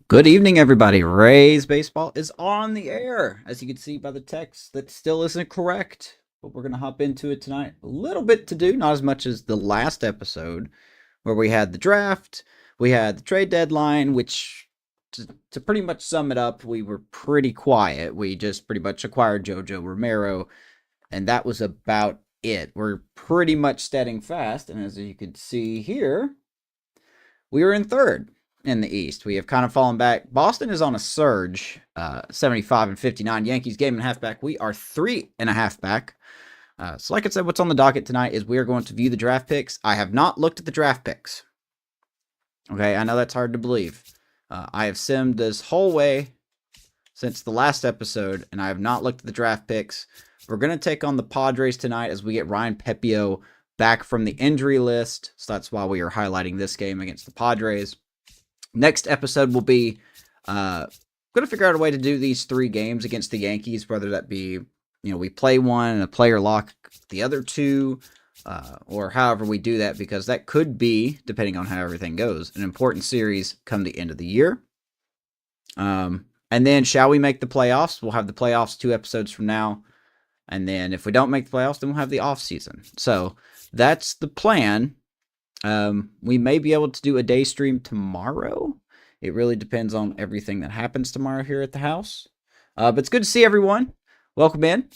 Good evening, everybody. Rays Baseball is on the air, as you can see by the text. That still isn't correct, but we're going to hop into it tonight. A little bit to do, not as much as the last episode, where we had the draft, we had the trade deadline, which, to pretty much sum it up, we were pretty quiet. We just pretty much acquired JoJo Romero, and that was about it. We're pretty much steading fast, and as you can see here, we are in third in the East. We have kind of fallen back. Boston is on a surge, 75 and 59. Yankees game and a half back. We are 3.5 back. So like I said, what's on the docket tonight is we are going to view the draft picks. I have not looked at the draft picks. Okay, I know that's hard to believe. I have simmed this whole way since the last episode, and I have not looked at the draft picks. We're going to take on the Padres tonight as we get Ryan Pepio back from the injury list. So that's why we are highlighting this game against the Padres. Next episode will be going to figure out a way to do these 3 games against the Yankees, whether that be, we play one and a player lock the other 2, or however we do that, because that could be, depending on how everything goes, an important series come the end of the year. And then, shall we make the playoffs? We'll have the playoffs 2 episodes from now. And then if we don't make the playoffs, then we'll have the off season. So that's the plan. We may be able to do a day stream tomorrow. It really depends on everything that happens tomorrow here at the house. But it's good to see everyone. Welcome in.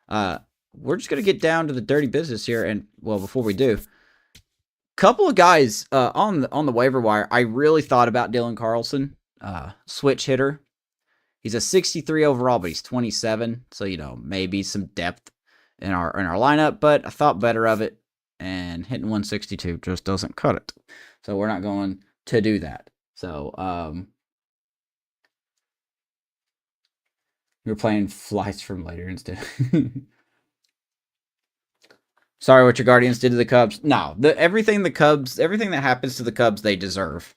We're just going to get down to the dirty business here. And, well, before we do, couple of guys on the waiver wire. I really thought about Dylan Carlson, switch hitter. He's a 63 overall, but he's 27. So, maybe some depth in our lineup. But I thought better of it. And hitting 162 just doesn't cut it. So we're not going to do that. So we're playing Flights from Later instead. Sorry what your Guardians did to the Cubs. No, everything that happens to the Cubs, they deserve.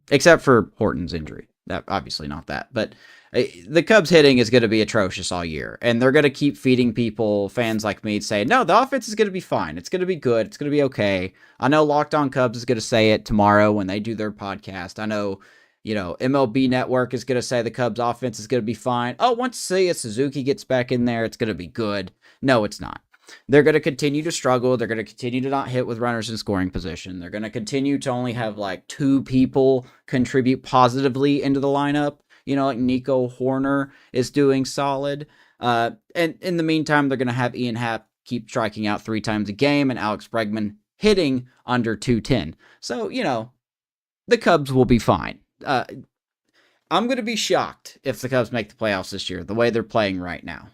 Except for Horton's injury. That obviously not that, but the Cubs hitting is going to be atrocious all year, and they're going to keep feeding people, fans like me, saying, no, the offense is going to be fine. It's going to be good. It's going to be okay. I know Locked On Cubs is going to say it tomorrow when they do their podcast. I know, MLB Network is going to say the Cubs offense is going to be fine. Oh, once Seiya Suzuki gets back in there, it's going to be good. No, it's not. They're going to continue to struggle. They're going to continue to not hit with runners in scoring position. They're going to continue to only have like 2 people contribute positively into the lineup. Like Nico Horner is doing solid. And in the meantime, they're going to have Ian Happ keep striking out 3 times a game and Alex Bregman hitting under 210. So, the Cubs will be fine. I'm going to be shocked if the Cubs make the playoffs this year, the way they're playing right now.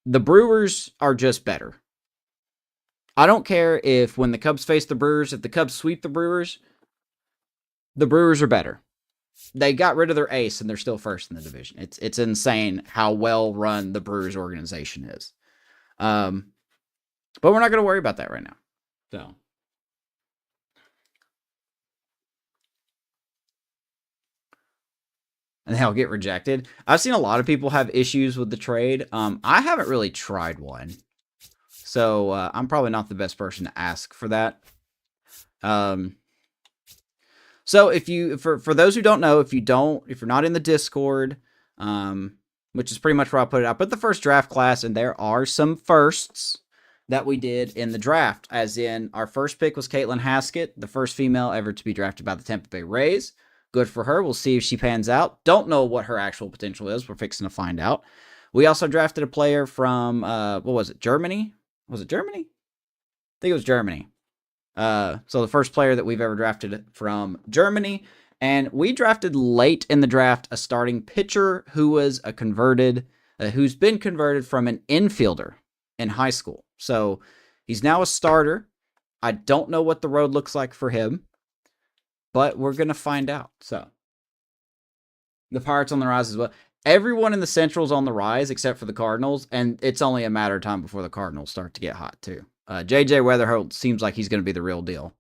The Brewers are just better. I don't care if when the Cubs face the Brewers, if the Cubs sweep the Brewers are better. They got rid of their ace and they're still first in the division. It's insane how well run the Brewers organization is. But we're not going to worry about that right now. So. And they'll get rejected. I've seen a lot of people have issues with the trade. I haven't really tried one. So I'm probably not the best person to ask for that. So if you, for those who don't know, if you're not in the Discord, which is pretty much where I put it, I put the first draft class, and there are some firsts that we did in the draft, as in our first pick was Caitlin Haskett, the first female ever to be drafted by the Tampa Bay Rays. Good for her. We'll see if she pans out. Don't know what her actual potential is. We're fixing to find out. We also drafted a player from, what was it, Germany? Was it Germany? I think it was Germany. So the first player that we've ever drafted from Germany. And we drafted late in the draft a starting pitcher who was who's been converted from an infielder in high school. So he's now a starter. I don't know what the road looks like for him, but we're going to find out. So the Pirates on the rise as well. Everyone in the Central's on the rise except for the Cardinals, and it's only a matter of time before the Cardinals start to get hot too. J.J. Weatherholt seems like he's going to be the real deal.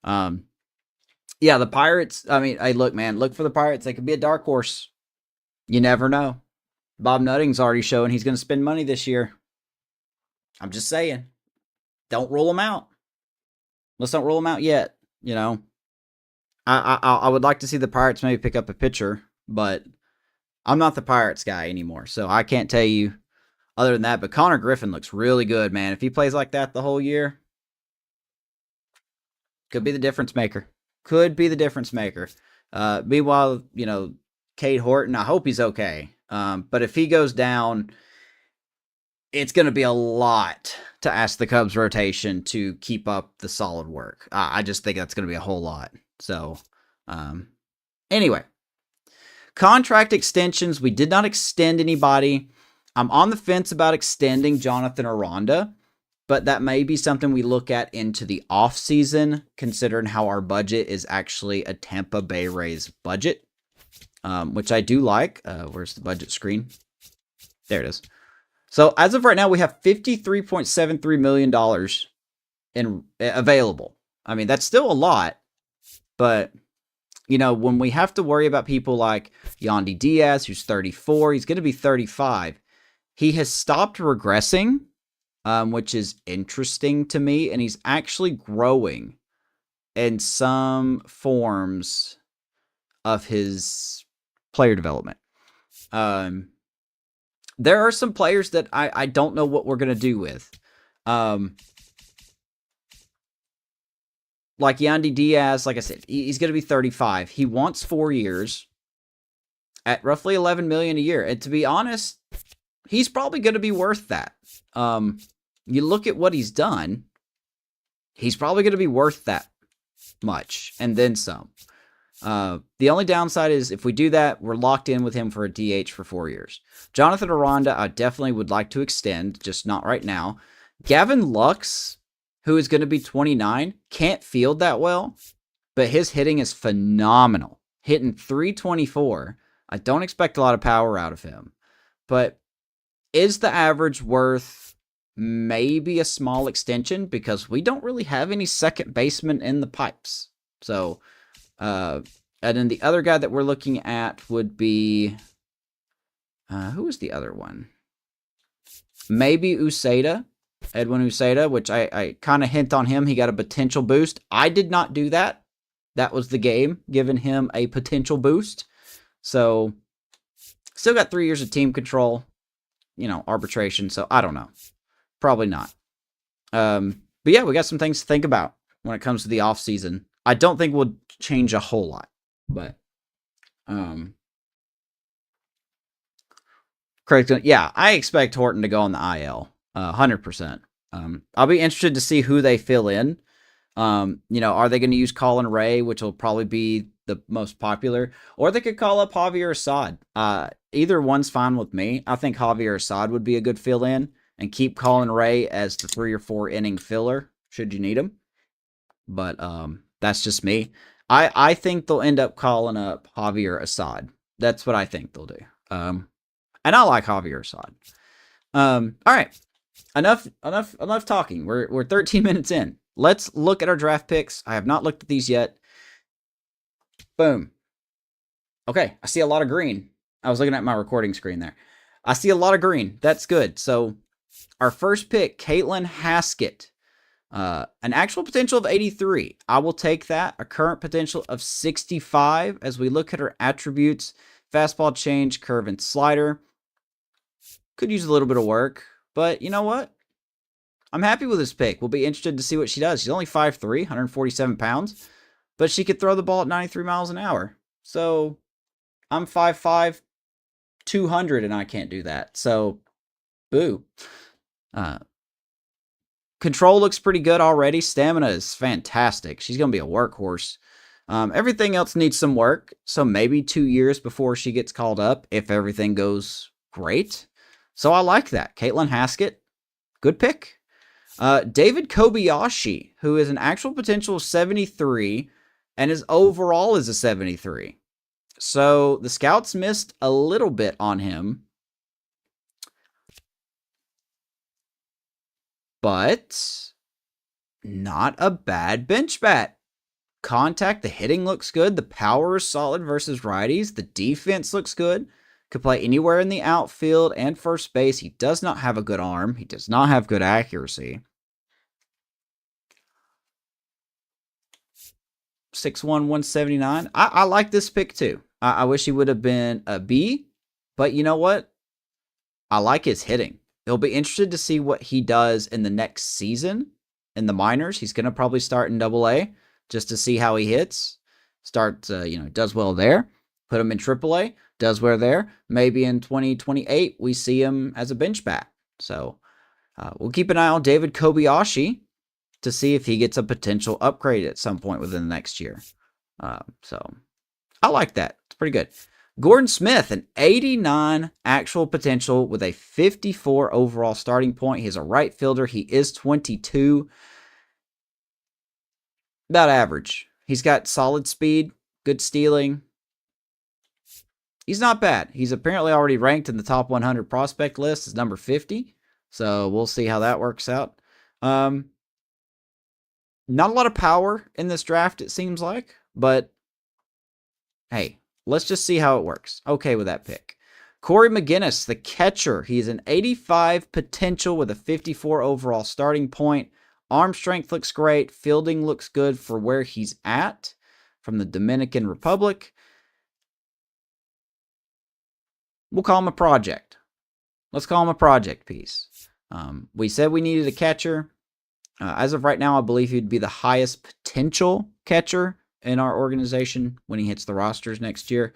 Yeah, the Pirates, I mean, hey, look, man, look for the Pirates. They could be a dark horse. You never know. Bob Nutting's already showing he's going to spend money this year. I'm just saying. Don't rule them out. Let's not rule them out yet, I would like to see the Pirates maybe pick up a pitcher, but I'm not the Pirates guy anymore, so I can't tell you other than that. But Connor Griffin looks really good, man. If he plays like that the whole year, could be the difference maker. Could be the difference maker. Meanwhile, Cade Horton, I hope he's okay. But if he goes down, it's going to be a lot to ask the Cubs rotation to keep up the solid work. I just think that's going to be a whole lot. So, anyway, contract extensions. We did not extend anybody. I'm on the fence about extending Jonathan Aranda, but that may be something we look at into the offseason, considering how our budget is actually a Tampa Bay Rays budget, which I do like. Where's the budget screen? There it is. So as of right now, we have $53.73 million in available. I mean, that's still a lot, but when we have to worry about people like Yandy Diaz, who's 34, he's going to be 35. He has stopped regressing, which is interesting to me, and he's actually growing in some forms of his player development. There are some players that I don't know what we're going to do with. Like Yandy Diaz, like I said, he's going to be 35. He wants 4 years at roughly $11 million a year. And to be honest, he's probably going to be worth that. You look at what he's done, he's probably going to be worth that much and then some. The only downside is if we do that, we're locked in with him for a DH for 4 years. Jonathan Aranda, I definitely would like to extend, just not right now. Gavin Lux, who is going to be 29, can't field that well, but his hitting is phenomenal. Hitting .324. I don't expect a lot of power out of him, but is the average worth maybe a small extension because we don't really have any second baseman in the pipes. So, and then the other guy that we're looking at would be, who is the other one? Maybe Uceda, Edwin Uceda, which I kind of hint on him. He got a potential boost. I did not do that. That was the game, giving him a potential boost. So, still got 3 years of team control, arbitration. So, I don't know. Probably not. But yeah, we got some things to think about when it comes to the offseason. I don't think we'll change a whole lot, but Craig's going, yeah, I expect Horton to go on the IL, 100%. I'll be interested to see who they fill in. Are they going to use Colin Ray, which will probably be the most popular, or they could call up Javier Assad. Either one's fine with me. I think Javier Assad would be a good fill in and keep Colin Ray as the 3 or 4 inning filler should you need him. But that's just me. I think they'll end up calling up Javier Assad. That's what I think they'll do. And I like Javier Assad. All right. Enough talking. We're 13 minutes in. Let's look at our draft picks. I have not looked at these yet. Boom. Okay, I see a lot of green. I was looking at my recording screen there. I see a lot of green. That's good. So our first pick, Caitlin Haskett. An actual potential of 83. I will take that. A current potential of 65 as we look at her attributes. Fastball, change, curve, and slider. Could use a little bit of work, but you know what? I'm happy with this pick. We'll be interested to see what she does. She's only 5'3", 147 pounds, but she could throw the ball at 93 miles an hour. So I'm 5'5", 200, and I can't do that. So, boo. Control looks pretty good already. Stamina is fantastic. She's going to be a workhorse. Everything else needs some work, so maybe 2 years before she gets called up if everything goes great. So I like that. Caitlin Haskett, good pick. David Kobayashi, who is an actual potential of 73, and his overall is a 73. So the scouts missed a little bit on him. But not a bad bench bat. Contact, the hitting looks good. The power is solid versus righties. The defense looks good. Could play anywhere in the outfield and first base. He does not have a good arm. He does not have good accuracy. 6'1", 179. I like this pick too. I wish he would have been a B, but you know what? I like his hitting. He'll be interested to see what he does in the next season in the minors. He's going to probably start in AA just to see how he hits. Does well there. Put him in AAA, does well there. Maybe in 2028 we see him as a bench bat. So we'll keep an eye on David Kobayashi to see if he gets a potential upgrade at some point within the next year. So I like that. It's pretty good. Gordon Smith, an 89 actual potential with a 54 overall starting point. He's a right fielder. He is 22. About average. He's got solid speed, good stealing. He's not bad. He's apparently already ranked in the top 100 prospect list as number 50. So we'll see how that works out. Not a lot of power in this draft, it seems like. But, hey, let's just see how it works. Okay with that pick. Corey McGinnis, the catcher. He's an 85 potential with a 54 overall starting point. Arm strength looks great. Fielding looks good for where he's at from the Dominican Republic. We'll call him a project. Let's call him a project piece. We said we needed a catcher. As of right now, I believe he'd be the highest potential catcher in our organization when he hits the rosters next year.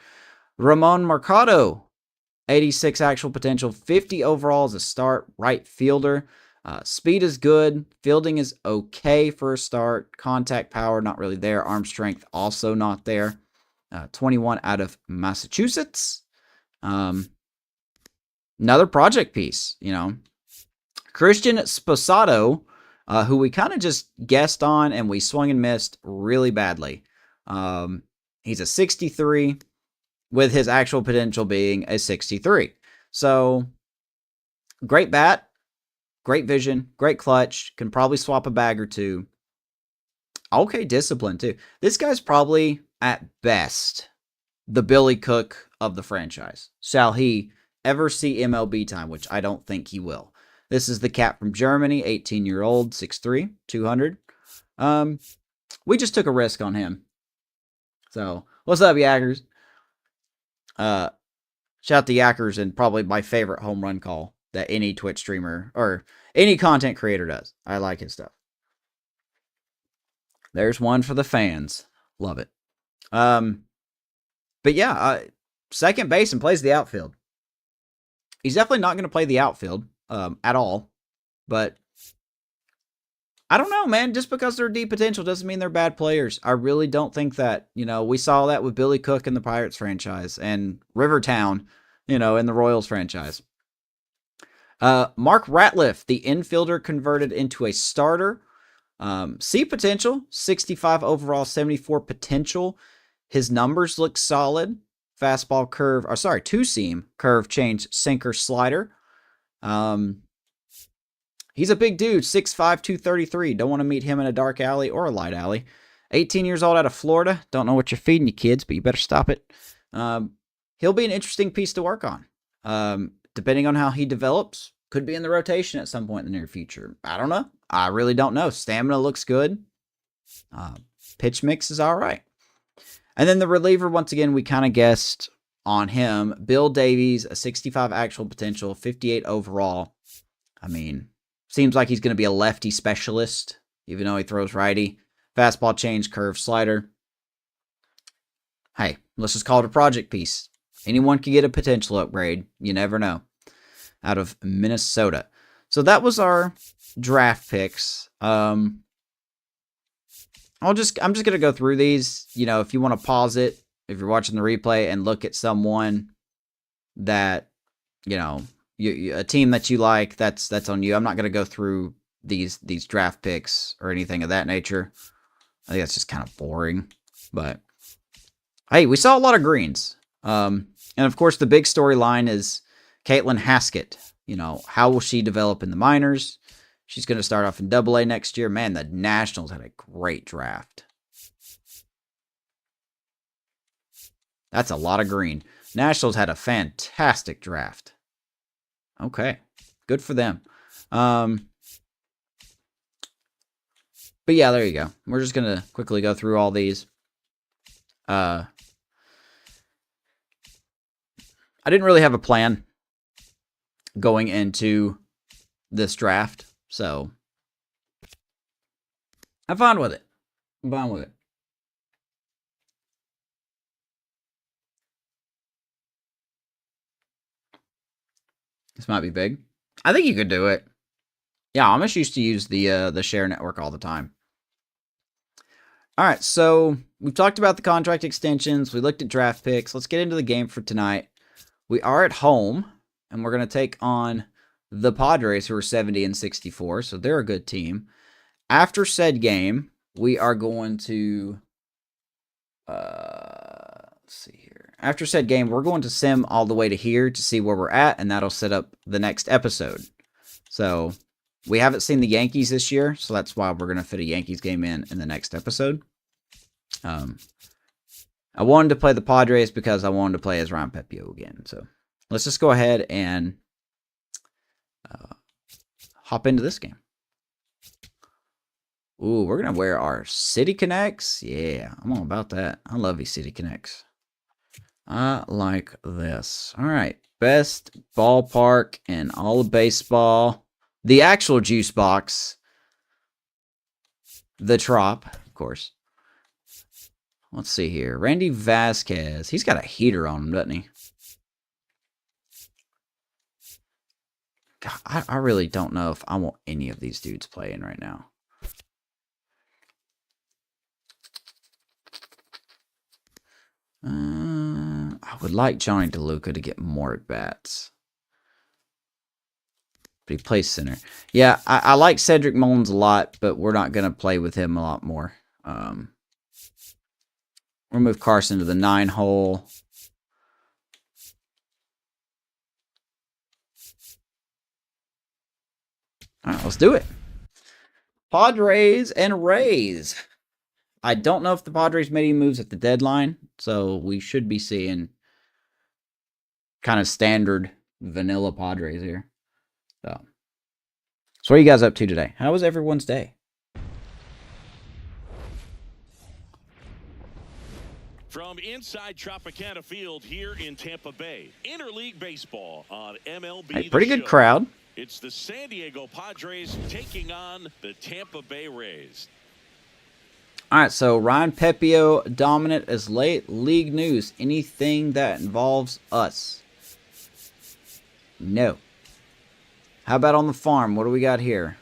Ramon Mercado, 86 actual potential, 50 overall as a start, right fielder. Speed is good. Fielding is okay for a start. Contact power, not really there. Arm strength, also not there. 21 out of Massachusetts. Another project piece, Christian Sposado, who we kind of just guessed on and we swung and missed really badly. He's a 63 with his actual potential being a 63. So, great bat, great vision, great clutch, can probably swap a bag or two. Okay, discipline too. This guy's probably, at best, the Billy Cook of the franchise. Shall he ever see MLB time, which I don't think he will. This is the cat from Germany, 18-year-old, 6'3", 200. We just took a risk on him. So, what's up, Yackers? Shout to Yackers and probably my favorite home run call that any Twitch streamer or any content creator does. I like his stuff. There's one for the fans. Love it. But yeah, second base and plays the outfield. He's definitely not going to play the outfield at all. But I don't know, man. Just because they're deep potential doesn't mean they're bad players. I really don't think that. We saw that with Billy Cook in the Pirates franchise and Rivertown, in the Royals franchise. Mark Ratliff, the infielder converted into a starter. C potential, 65 overall, 74 potential. His numbers look solid. Fastball curve, two-seam curve change, sinker, slider. He's a big dude, 6'5", 233. Don't want to meet him in a dark alley or a light alley. 18 years old out of Florida. Don't know what you're feeding your kids, but you better stop it. He'll be an interesting piece to work on. Depending on how he develops, could be in the rotation at some point in the near future. I don't know. I really don't know. Stamina looks good. Pitch mix is all right. And then the reliever, once again, we kind of guessed on him. Bill Davies, a 65 actual potential, 58 overall. I mean, seems like he's going to be a lefty specialist, even though he throws righty. Fastball change, curve, slider. Hey, let's just call it a project piece. Anyone can get a potential upgrade. You never know. Out of Minnesota. So that was our draft picks. I'm just going to go through these. If you want to pause it, if you're watching the replay and look at someone that, a team that you like, that's on you. I'm not going to go through these draft picks or anything of that nature. I think that's just kind of boring. But hey, we saw a lot of greens. And of course, the big storyline is Caitlin Haskett. How will she develop in the minors? She's going to start off in AA next year. Man, the Nationals had a great draft. That's a lot of green. Nationals had a fantastic draft. Okay, good for them. But yeah, there you go. We're just going to quickly go through all these. I didn't really have a plan going into this draft, so I'm fine with it. I'm fine with it. This might be big. I think you could do it. Yeah, Amish used to use the share network all the time. All right, so we've talked about the contract extensions. We looked at draft picks. Let's get into the game for tonight. We are at home, and we're going to take on the Padres, who are 70-64, so they're a good team. After said game, we are going to... let's see here. After said game, we're going to sim all the way to here to see where we're at, and that'll set up the next episode. So we haven't seen the Yankees this year, so that's why we're going to fit a Yankees game in the next episode. I wanted to play the Padres because I wanted to play as Ryan Pepio again. So let's just go ahead and hop into this game. Ooh, we're going to wear our City Connects. Yeah, I'm all about that. I love these City Connects. I like this. All right. Best ballpark in all of baseball. The actual juice box. The Trop, of course. Let's see here. Randy Vasquez. He's got a heater on him, doesn't he? God, I really don't know if I want any of these dudes playing right now. I would like Johnny DeLuca to get more at-bats. But he plays center. Yeah, I like Cedric Mullins a lot, but we're not going to play with him a lot more. We'll move Carson to the 9-hole. All right, let's do it. Padres and Rays. I don't know if the Padres made any moves at the deadline, so we should be seeing kind of standard vanilla Padres here. So what are you guys up to today? How was everyone's day? From inside Tropicana Field here in Tampa Bay, Interleague Baseball on MLB. Hey, pretty good crowd. It's the San Diego Padres taking on the Tampa Bay Rays. All right, so Ryan Pepio dominant as late league news. Anything that involves us? No. How about on the farm? What do we got here?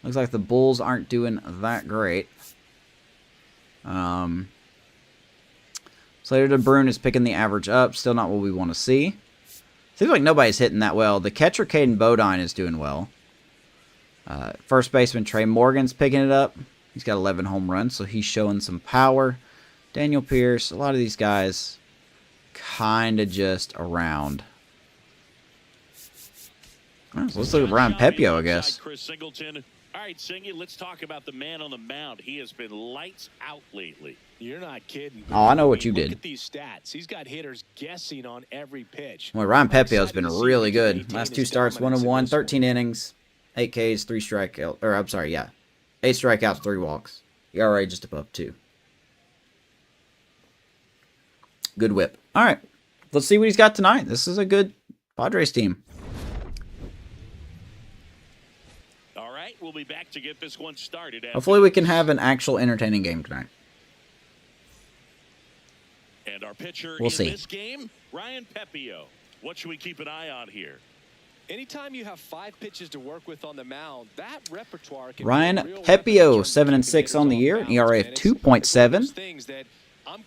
Looks like the Bulls aren't doing that great. Slater to Brune is picking the average up. Still not what we want to see. Seems like nobody's hitting that well. The catcher, Caden Bodine, is doing well. First baseman, Trey Morgan's picking it up. He's got 11 home runs, so he's showing some power. Daniel Pierce, a lot of these guys kind of just around. Right, so let's look at Ryan Pepio, I guess. Chris Singleton. All right, Singy, let's talk about the man on the mound. He has been lights out lately. You're not kidding. Oh, I know what you did. Look at these stats. He's got hitters guessing on every pitch. Well, Ryan Pepio's been really good. Last two starts, 1-1, 13 innings, 8 Ks, 3 strikeouts. Or, I'm sorry, yeah. 8 strikeouts, 3 walks. ERA just above 2. Good whip. All right. Let's see what he's got tonight. This is a good Padres team. All right, we'll be back to get this one started. Hopefully we can have an actual entertaining game tonight. And our pitcher we'll in see. This game, Ryan Pepio. What should we keep an eye on here? Anytime you have 5 pitches to work with on the mound, that repertoire can Ryan Pepio, 7-6 on the year, an ERA of 2.7.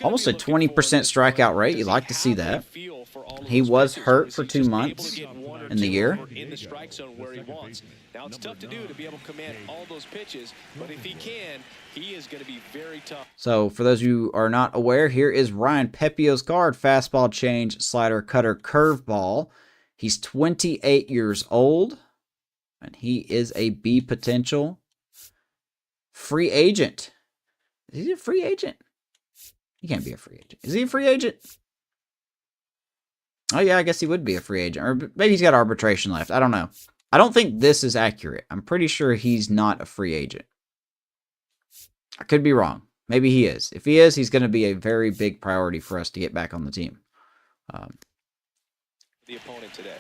Almost a 20% strikeout rate. You like to see that. He was hurt for 2 months in the year. In the strike zone where he wants. Now it's tough to do to be able to command all those pitches, but if he can, he is going to be very tough. So for those of you who are not aware, here is Ryan Pepio's card. Fastball, change, slider, cutter, curveball. He's 28 years old, and he is a B potential free agent. Is he a free agent? He can't be a free agent. Is he a free agent? Oh, yeah, I guess he would be a free agent. Or maybe he's got arbitration left. I don't know. I don't think this is accurate. I'm pretty sure he's not a free agent. I could be wrong. Maybe he is. If he is, he's going to be a very big priority for us to get back on the team. The opponent today.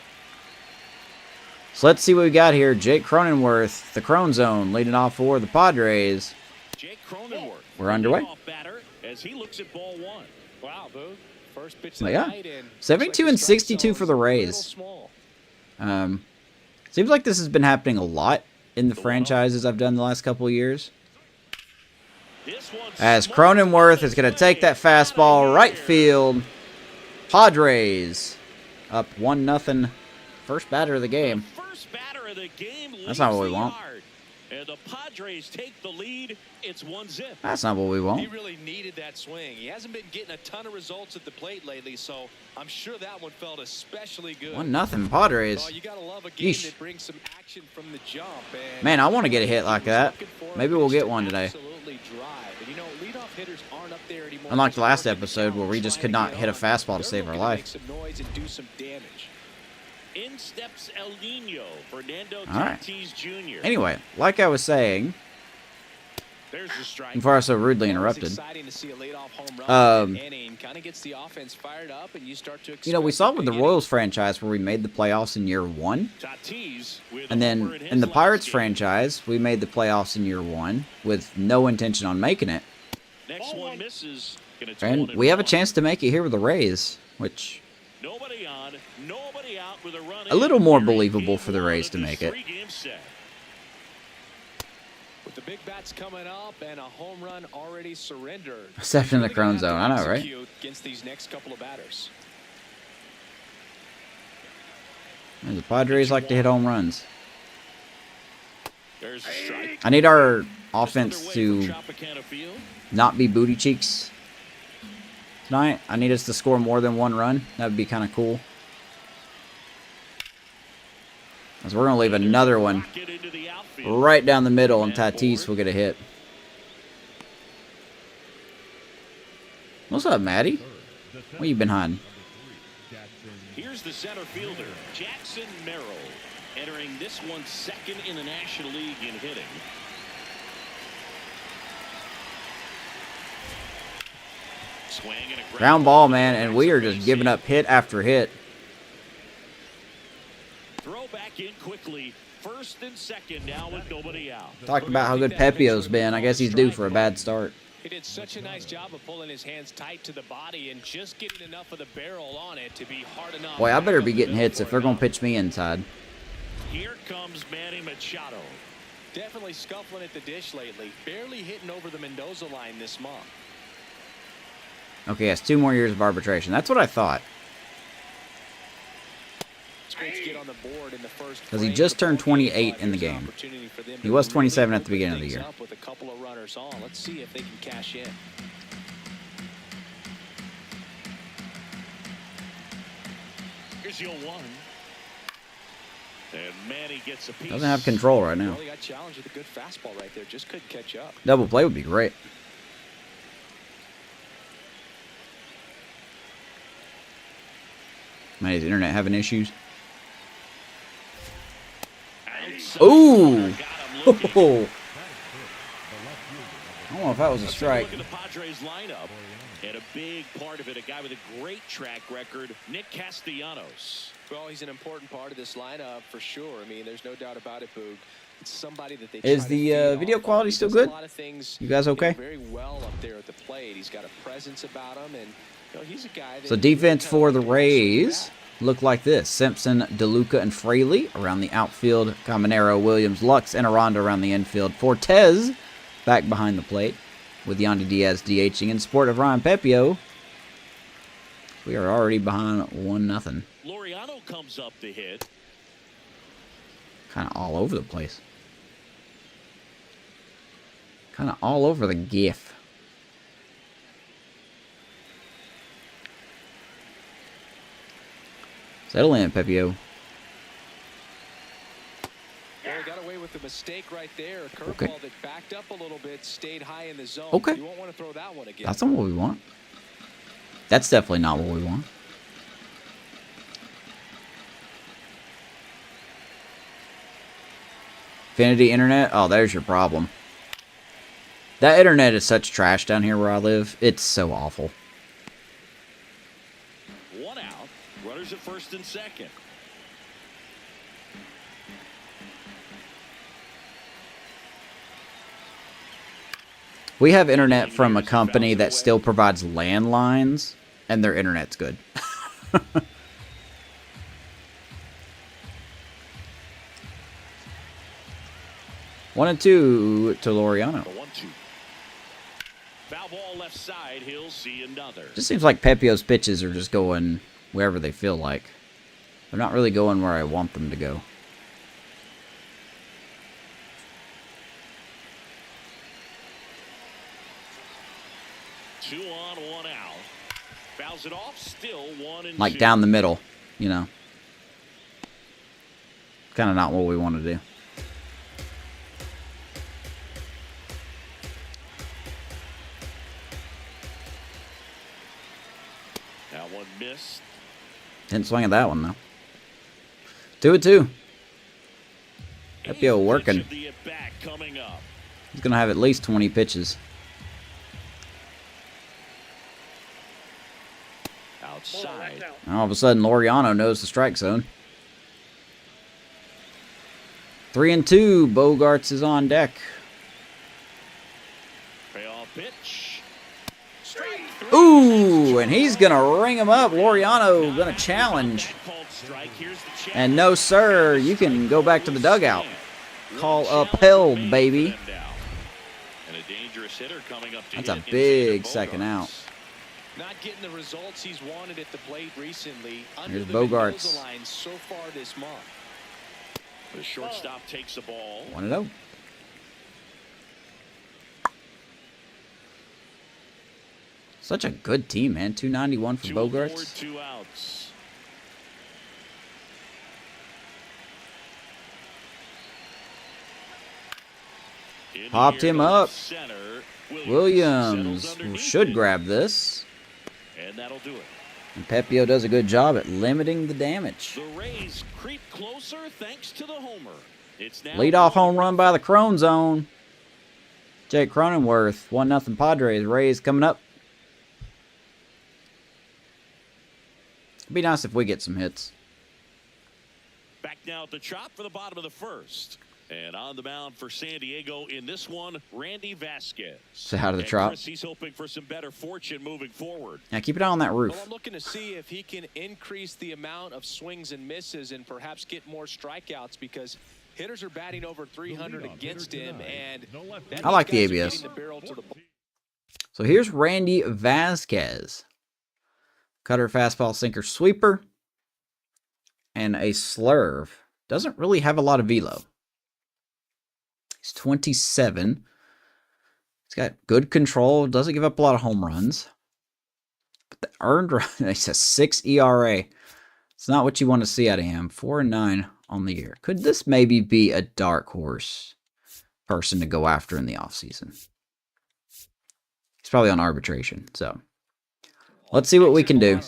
So let's see what we got here. Jake Cronenworth, the Crone Zone, leading off for the Padres. Jake Cronenworth. We're underway. Batter as he looks at ball one. Wow, Boo. First pitch Oh, of the yeah. night, and 72 and 62 for the Rays. Small. Seems like this has been happening a lot in the franchises I've done the last couple of years. As Cronenworth is going to take that fastball right field. Padres up 1-0. First batter of the game. That's not what we want. And the Padres take the lead. It's 1-0. That's not what we want. He really needed that swing. He hasn't been getting a ton of results at the plate lately, so I'm sure that one felt especially good. 1-0 Padres. Oh, you gotta love a game Yeesh. that brings some action from the jump. And Man, I want to get a hit like that. Maybe we'll get one today. Absolutely drive. And you know, leadoff hitters aren't up there anymore. Unlike the last Just working episode where we just could not hit a fastball to save our They're life. looking to make some noise and do some damage. In steps El Nino, Fernando All right. Tatis Jr. Anyway, like I was saying, There's the strike. before I was so rudely Well, it's interrupted, exciting to see a leadoff home run in an um, inning. Kind of gets the offense fired up, and you start to you know, we expect saw a it with the big Royals franchise where we made the playoffs in year 1. Tatis with And a then homer in in his the last Pirates game. franchise, we made the playoffs in year 1 with no intention on making it. Next one misses. Gonna And we have a chance to make it here with the Rays, which Nobody on, nobody out with a run. a little more in here in believable game for the one Rays of to this make it. three-game set. With the big bats coming up and a home run already surrendered. Except in the Really gonna Crone have to Zone, I know, right? execute against these next couple of batters. And the Padres like to hit home runs. There's a strike. I need our Just offense underway to from Tropicana Field. not be booty cheeks tonight. I need us to score more than 1 run. That would be kind of cool. As we're going to leave another one Rocket into the outfield. right down the middle, and Tatis will get a hit. What's up, Maddie? Where you been hiding? Here's the center fielder, Jackson Merrill, entering this one second in the National League in hitting. Swing and a Ground ball, man, and we are just giving up hit after hit. Throw back in quickly. First and second now with nobody out. Talked about how good Pepio's been. I guess he's due for a bad start. He did such a nice job of pulling his hands tight to the body and just getting enough of the barrel on it to be hard enough. Boy, I better be getting hits if they're going to pitch me inside. Here comes Manny Machado. Definitely scuffling at the dish lately. Barely hitting over the Mendoza line this month. Okay, yes, 2 more years of arbitration. That's what I thought. It's great to get on the board in the first 'Cause he frame just of the turned ball 28 game. in the Here's an game. opportunity for them He to was really 27 at the open beginning of the things year. up with a couple of runners on. Let's see if they can cash in. Here's your one. And Manny gets a piece. Doesn't have control right now. Well, he got challenged with a good fastball right there. Just couldn't catch up. Double play would be great. Manny's internet having issues. Outside Ooh! corner, got him looking. Oh. I don't know if that was a strike. Look at the Padres lineup. And a big part of it, a guy with a great track record, Nick Castellanos. Well, he's an important part of this lineup for sure. I mean, there's no doubt about it, Boog. It's somebody that they Is try to the, feed video off of. quality He still does a good? lot of things, You guys okay? very well up there at the plate. He's got a presence about him, and you know, he's a guy that So you defense kinda for the like to watch him Rays bat. look like this. Simpson, DeLuca, and Fraley around the outfield. Caminero, Williams, Lux, and Aranda around the infield. Fortes back behind the plate with Yandy Diaz DHing in support of Ryan Pepio. We are already behind 1-0. Laureano comes up to hit. Kind of all over the place. Kind of all over the GIF. Settle in, Pepio. Well, he got away with a mistake right there. A curveball Okay. that backed up a little bit, stayed high in the zone. Okay. You won't want to throw that one again. That's not what we want. That's definitely not what we want. Infinity Internet? Oh, there's your problem. That internet is such trash down here where I live. It's so awful. One out. Runners at first and second. We have internet from a company that still provides landlines, and their internet's good. 1-2 to Laureano. The 1-2. Foul ball left side. He'll see another. Just seems like Pepio's pitches are just going wherever they feel like. They're not really going where I want them to go. Two on, one out. Fouls it off. Still 1-2. Like down the middle, you know. Kind of not what we want to do. That one missed. Didn't swing at that one, though. 2-2. Pepio working. He's going to have at least 20 pitches. Outside. All of a sudden, Laureano knows the strike zone. 3-2. Bogarts is on deck. Payoff pitch. Ooh, and he's going to ring him up. Laureano going to challenge. And no, sir, you can go back to the dugout. Call upheld, baby. That's a big second out. Not getting the results he's wanted at the plate recently. Here's Bogarts. So far this month. The shortstop takes the ball. 1-0. Such a good team, man. 291 for Bogarts. 2 outs. Popped him up. Williams should grab this. And that'll do it. And Pepio does a good job at limiting the damage. The Rays creep closer thanks to the homer. It's now Leadoff home run by the Crone Zone. Jake Cronenworth. 1-0 Padres. Rays coming up. It'd be nice if we get some hits. Back now at the chop for the bottom of the first. And on the mound for San Diego in this one, Randy Vasquez. So out of the trap. He's hoping for some better fortune moving forward. Now keep it on that roof. Well, I'm looking to see if he can increase the amount of swings and misses and perhaps get more strikeouts because hitters are batting over 300 against him. And I like the ABS. So here's Randy Vasquez. Cutter, fastball, sinker, sweeper. And a slurve. Doesn't really have a lot of velo. He's 27. He's got good control. Doesn't give up a lot of home runs. But the earned run, it's a 6 ERA. It's not what you want to see out of him. 4-9 on the year. Could this maybe be a dark horse person to go after in the offseason? He's probably on arbitration. So let's see what we can do.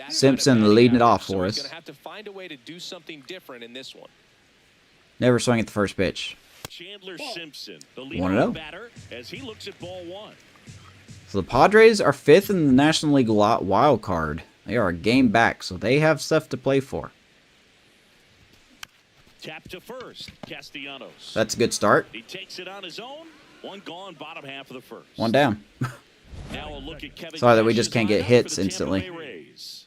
Simpson leading it off for us. Have to find a way to do something different in this one. Never swing at the first pitch. Chandler Simpson, the 1-0 batter, as he looks at ball one. So the Padres are 5th in the National League wild card. They are a game back, so they have stuff to play for. Tap to first, Castellanos. That's a good start. He takes it on his own. One gone, bottom half of the first. One down. Now a look at Kevin Sorry that we just Cash's can't get lineup hits for the Tampa instantly. Bay Rays.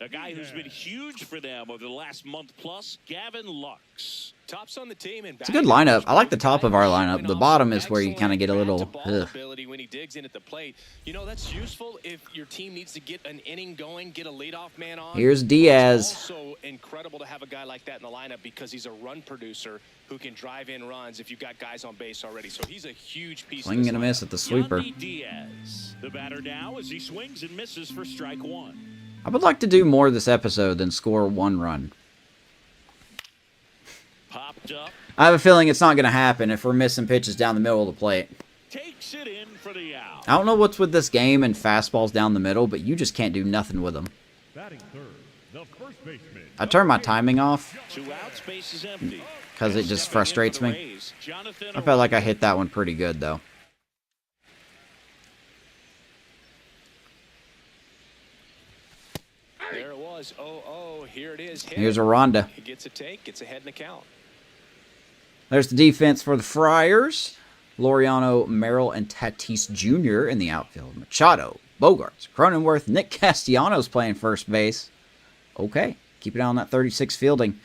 A guy who's been huge for them over the last month plus, Gavin Lux. Tops on the team and It's a good lineup. I like the top of our lineup. The bottom is where you kind of get a little ability when he digs in at the plate. You know, that's useful if your team needs to get an inning going, get a leadoff man on. Here's Diaz. It's also incredible to have a guy like that in the lineup because he's a run producer who can drive in runs if you've got guys on base already. So he's a huge piece. Swing and a miss at the sweeper. Yandy Diaz, the batter now as he swings and misses for strike one. I would like to do more this episode than score one run. Popped up. I have a feeling it's not going to happen if we're missing pitches down the middle of the plate. Takes it in for the out. I don't know what's with this game and fastballs down the middle, but you just can't do nothing with them. Batting third, I turn my timing off 2 outs, base is empty. because it just frustrates me. Rays, Jonathan I felt like I Aranda. hit that one pretty good, though. There it was. Oh, here it is. Hit. Here's Aranda. He gets a take, gets ahead in the count. There's the defense for the Friars. Laureano, Merrill, and Tatis Jr. in the outfield. Machado, Bogarts, Cronenworth, Nick Castellanos playing first base. Okay, keep it on that 36 fielding.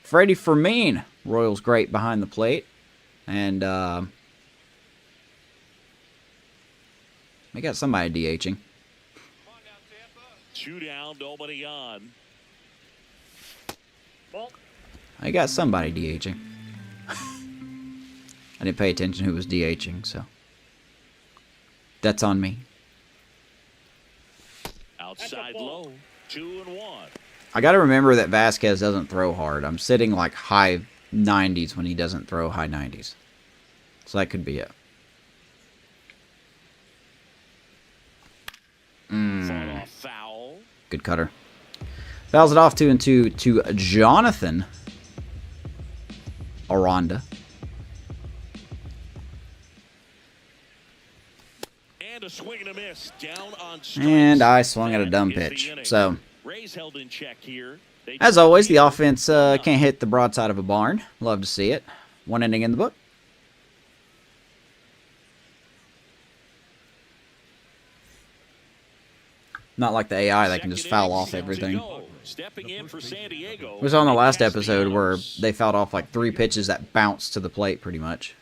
Freddie Fermin, Royals great behind the plate. And, we got somebody DHing. 2 down, nobody on. I got somebody DHing. I didn't pay attention who was DHing, so that's on me. Outside low, 2-1. I got to remember that Vasquez doesn't throw hard. I'm sitting like high 90s when he doesn't throw high 90s. So that could be it. Fought off foul. Good cutter. Fouls it off 2-2 to Jonathan Aranda. And a swing and a miss. Down on strikes. And I swung at a dumb That is the pitch. inning. So, Rays held in check here. They as always, the offense can't hit the broadside of a barn. Love to see it. One inning in the book. Not like the AI that can just foul off everything. Stepping in for San Diego. It was on the last episode where they fouled off like 3 pitches that bounced to the plate pretty much.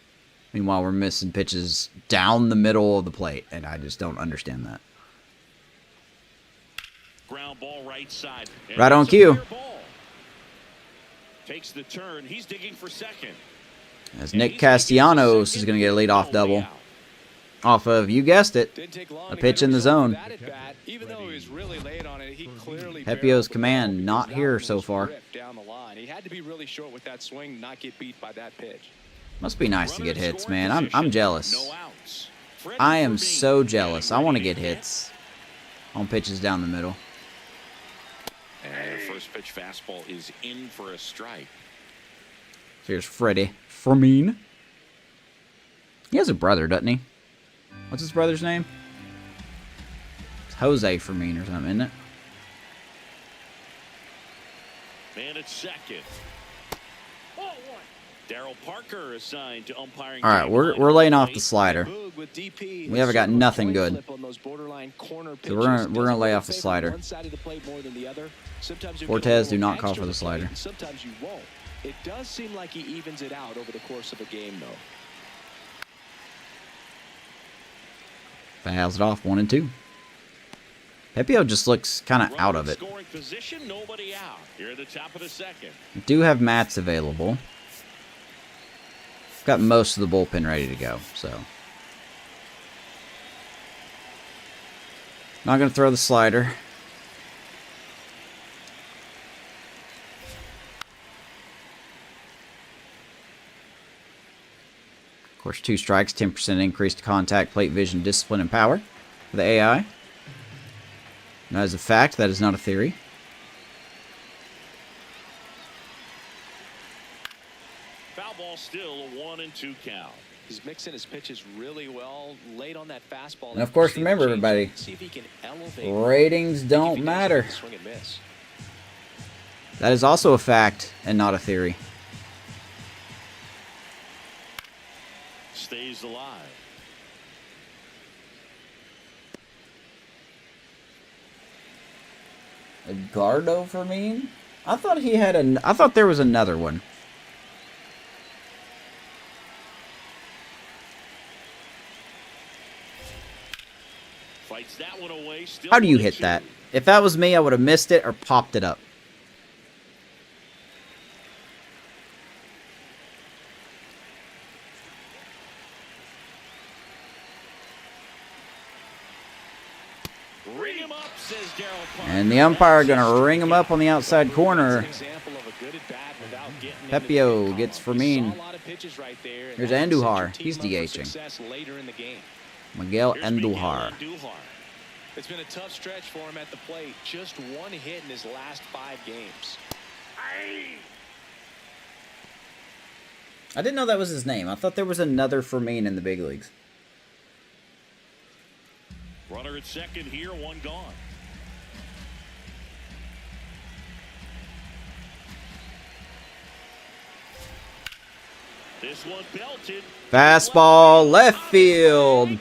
Meanwhile, we're missing pitches down the middle of the plate, and I just don't understand that. Ground ball right side. And Right on it's a cue. fair ball. Takes the turn. He's digging for second. As Nick Castellanos is going to get a leadoff double off of, you guessed it, Didn't take long a to pitch get in the zone. that at bat. Even though he was really late on it, he clearly Pepio's barreled the command ball not because here that one so was far. ripped down the line. He had to be really short with that swing, not get beat by that pitch. Must be nice to get Runner hits, scoring man. I'm position. jealous. No outs. Freddie I am Fermin so jealous. I getting want to ready get hit. hits on pitches down the middle. And the first pitch fastball is in for a strike. Here's Freddie Fermin. He has a brother, doesn't he? What's his brother's name? It's Jose Fermin or something, isn't it? Man at second. Darryl Parker assigned to umpiring. All right, we're laying off the slider. Boog with DP, We haven't got his nothing coin good. flip on those borderline corner So we're gonna pitches lay doesn't off the favor slider. one side of the plate more than the other. Sometimes you'll get a Cortez, do little not call extra for the plate, slider. and sometimes you won't. It does seem like he evens it out over the course of a game, though. Fouls it off 1-2. Pepio just looks kind of out of it. Scoring position, nobody out. Here at the top of the second. We do have mats available. Got most of the bullpen ready to go, so. Not going to throw the slider. Of course, 2 strikes, 10% increased contact, plate vision, discipline, and power for the AI. That is a fact. That is not a theory. Foul ball still a 1-2 count. He's mixing his pitches really well, late on that fastball. And of course, remember, everybody, See if he can elevate. ratings If don't he does, matter. he can swing and miss. That is also a fact and not a theory. Stays alive. Edgardo Fermin? I thought he had I thought there was another one. Fights that one away. Still How do you hit 1-2. that? If that was me, I would have missed it or popped it up. Ring him up, says Darryl Parker. And the umpire going to ring him up on the outside corner. That's an example of a good at bat without getting into the Pepio big gets column. Fermin. He saw a lot of pitches right there, and Here's that Andujar. set your He's team up for DHing. success later in the game. Miguel Here's Miguel Andujar. Andujar. It's been a tough stretch for him at the plate. Just one hit in his last 5 games. I didn't know that was his name. I thought there was another Fermin in the big leagues. Runner at second here, one gone. This one belted. Fastball left field.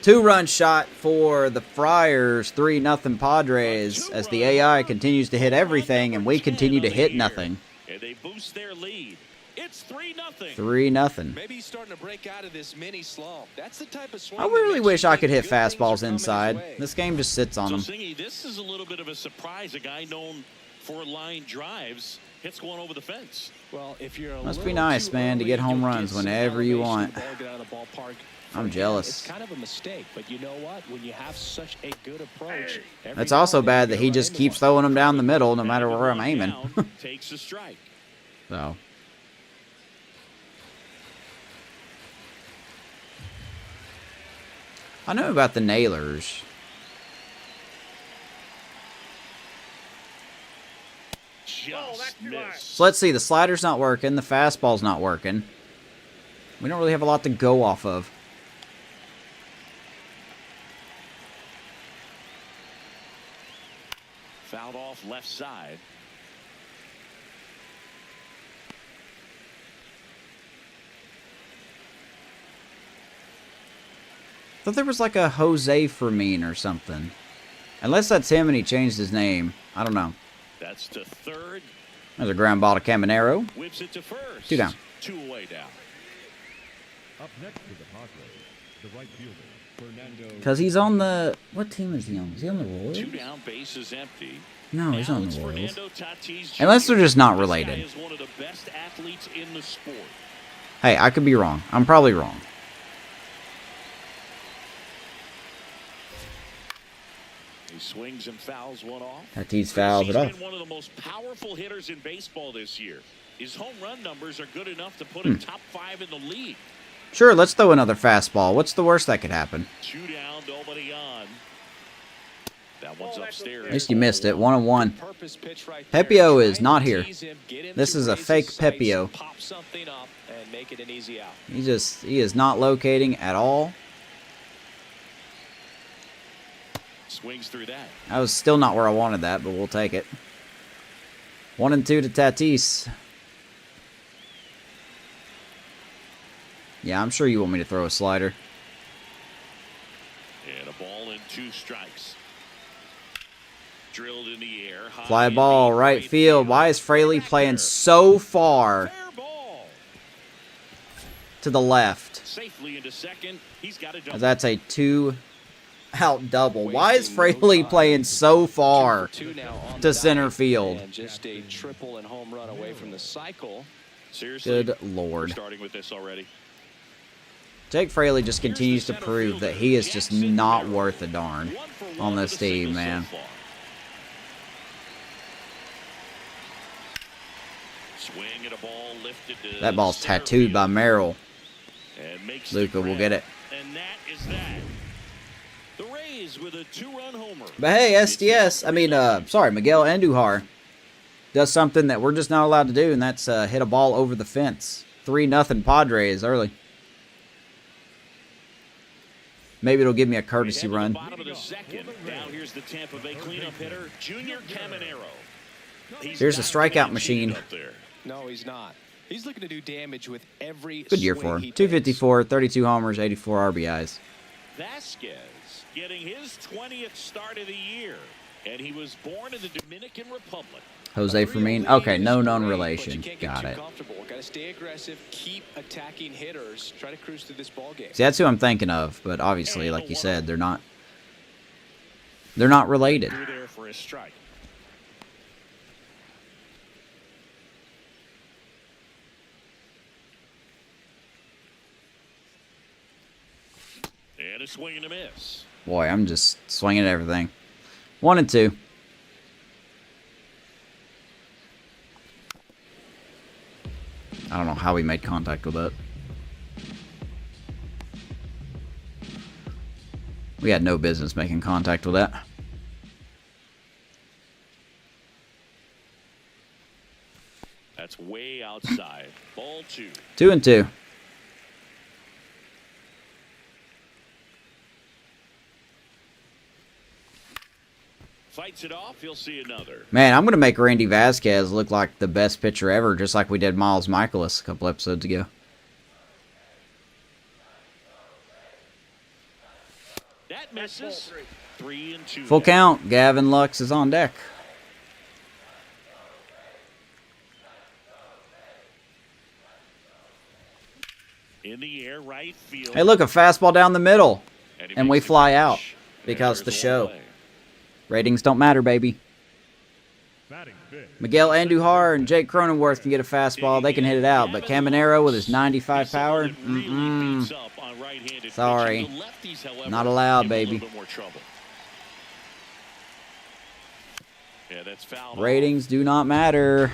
2-run shot for the Friars. 3-0 Padres as the AI continues to hit everything and we continue to hit nothing. And they boost their lead. It's 3-0. 3-0. Maybe he's starting to break out of this mini slump. That's the type of swing. I really wish I could hit fastballs inside. This game just sits on them. Singy, this is a little bit of a surprise. A guy known for line drives hits one over the fence. Well, if you're Must be nice, man, to get home runs whenever you want. I'm jealous. It's kind of a mistake, but you know what? When you have such a good approach, It's also bad that he just keeps throwing them down the middle no matter where I'm aiming. Takes a strike. So. I know about the nailers. Just missed. So let's see. The slider's not working. The fastball's not working. We don't really have a lot to go off of. Fouled off left side. Thought there was like a Jose Fermin or something. Unless that's him and he changed his name. I don't know. That's to third. There's a ground ball to Caminero. Whips it to first. 2 down. 2 away down. Up next to the Padres, the right fielder, Fernando. Because he's on the... What team is he on? Is he on the Royals? 2 down, base is empty. No, he's Now on it's the Royals. Fernando Tatis Unless they're just not This guy related. is one of the best athletes in the sport. Hey, I could be wrong. I'm probably wrong. He swings and fouls one off. Tatis fouls it He's off. been one of the most powerful hitters in baseball this year. His home run numbers are good enough to put him top 5 in the league. Sure, let's throw another fastball. What's the worst that could happen? 2 down, nobody on. That one's upstairs. At least you missed it. 1-1. Purpose pitch right there. Pepio is Trying not to here. tease him, get him This to is a raise his fake sights, Pepio. Pop something up and make it an easy out. He is not locating at all. Swings through that. I was still not where I wanted that, but we'll take it. 1-2 to Tatis. Yeah, I'm sure you want me to throw a slider. And a ball and 2 strikes. Drilled in the air. Fly ball, right field. Why is Fraley playing so far Fair ball. to the left? Safely into second. He's got a double. That's a 2-out double. Why is Fraley playing so far 2 now on to the center dive, field? and just a triple and home run away from the cycle. Seriously. Good We're Lord. starting with this already. Jake Fraley just continues to prove that he is just not worth a darn 1 for 1 on this with a single team, so man. far. Swing and a ball lifted to That ball's center tattooed by field. Merrill. And makes the Luka will grab. get it. And that is that. The Rays with a 2-run homer. But hey, Miguel Andujar does something that we're just not allowed to do, and that's hit a ball over the fence. 3-0 Padres early. Maybe it'll give me a courtesy We head to run. the bottom of the second. Now here's the Tampa Bay cleanup hitter, Junior Caminero. He's Here's a got strikeout damage machine. up there. No, he's not. He's looking to do damage with every Good year swing for him. he takes. 254, 32 homers, 84 RBIs. Vasquez getting his 20th start of the year, and he was born in the Dominican Republic. Jose Fermin. Okay, no known relation. Got it. Got to stay aggressive, keep attacking hitters, try to cruise through this ball game. See, that's who I'm thinking of, but obviously, like you said, they're not related. Through there for a strike. And a swing and a miss. Boy, I'm just swinging at everything. 1-2. I don't know how he made contact with it. We had no business making contact with that. That's way outside. Ball 2. 2-2. Fights it off. He'll see another. Man, I'm going to make Randy Vasquez look like the best pitcher ever, just like we did Miles Michaelis a couple episodes ago. That misses. 3-2. Full count. Gavin Lux is on deck. In the air, right field. Hey, look, a fastball down the middle. he And we makes the fly catch. out And because the there's show. one away. Ratings don't matter, baby. Batting fifth. Miguel Andujar and Jake Cronenworth can get a fastball. They can hit it out. But Caminero with his 95 power, Really beats up on right-handed sorry. pitching. The lefties, however, Not allowed, give him a baby. little bit more trouble. Yeah, that's foul. Ratings do not matter.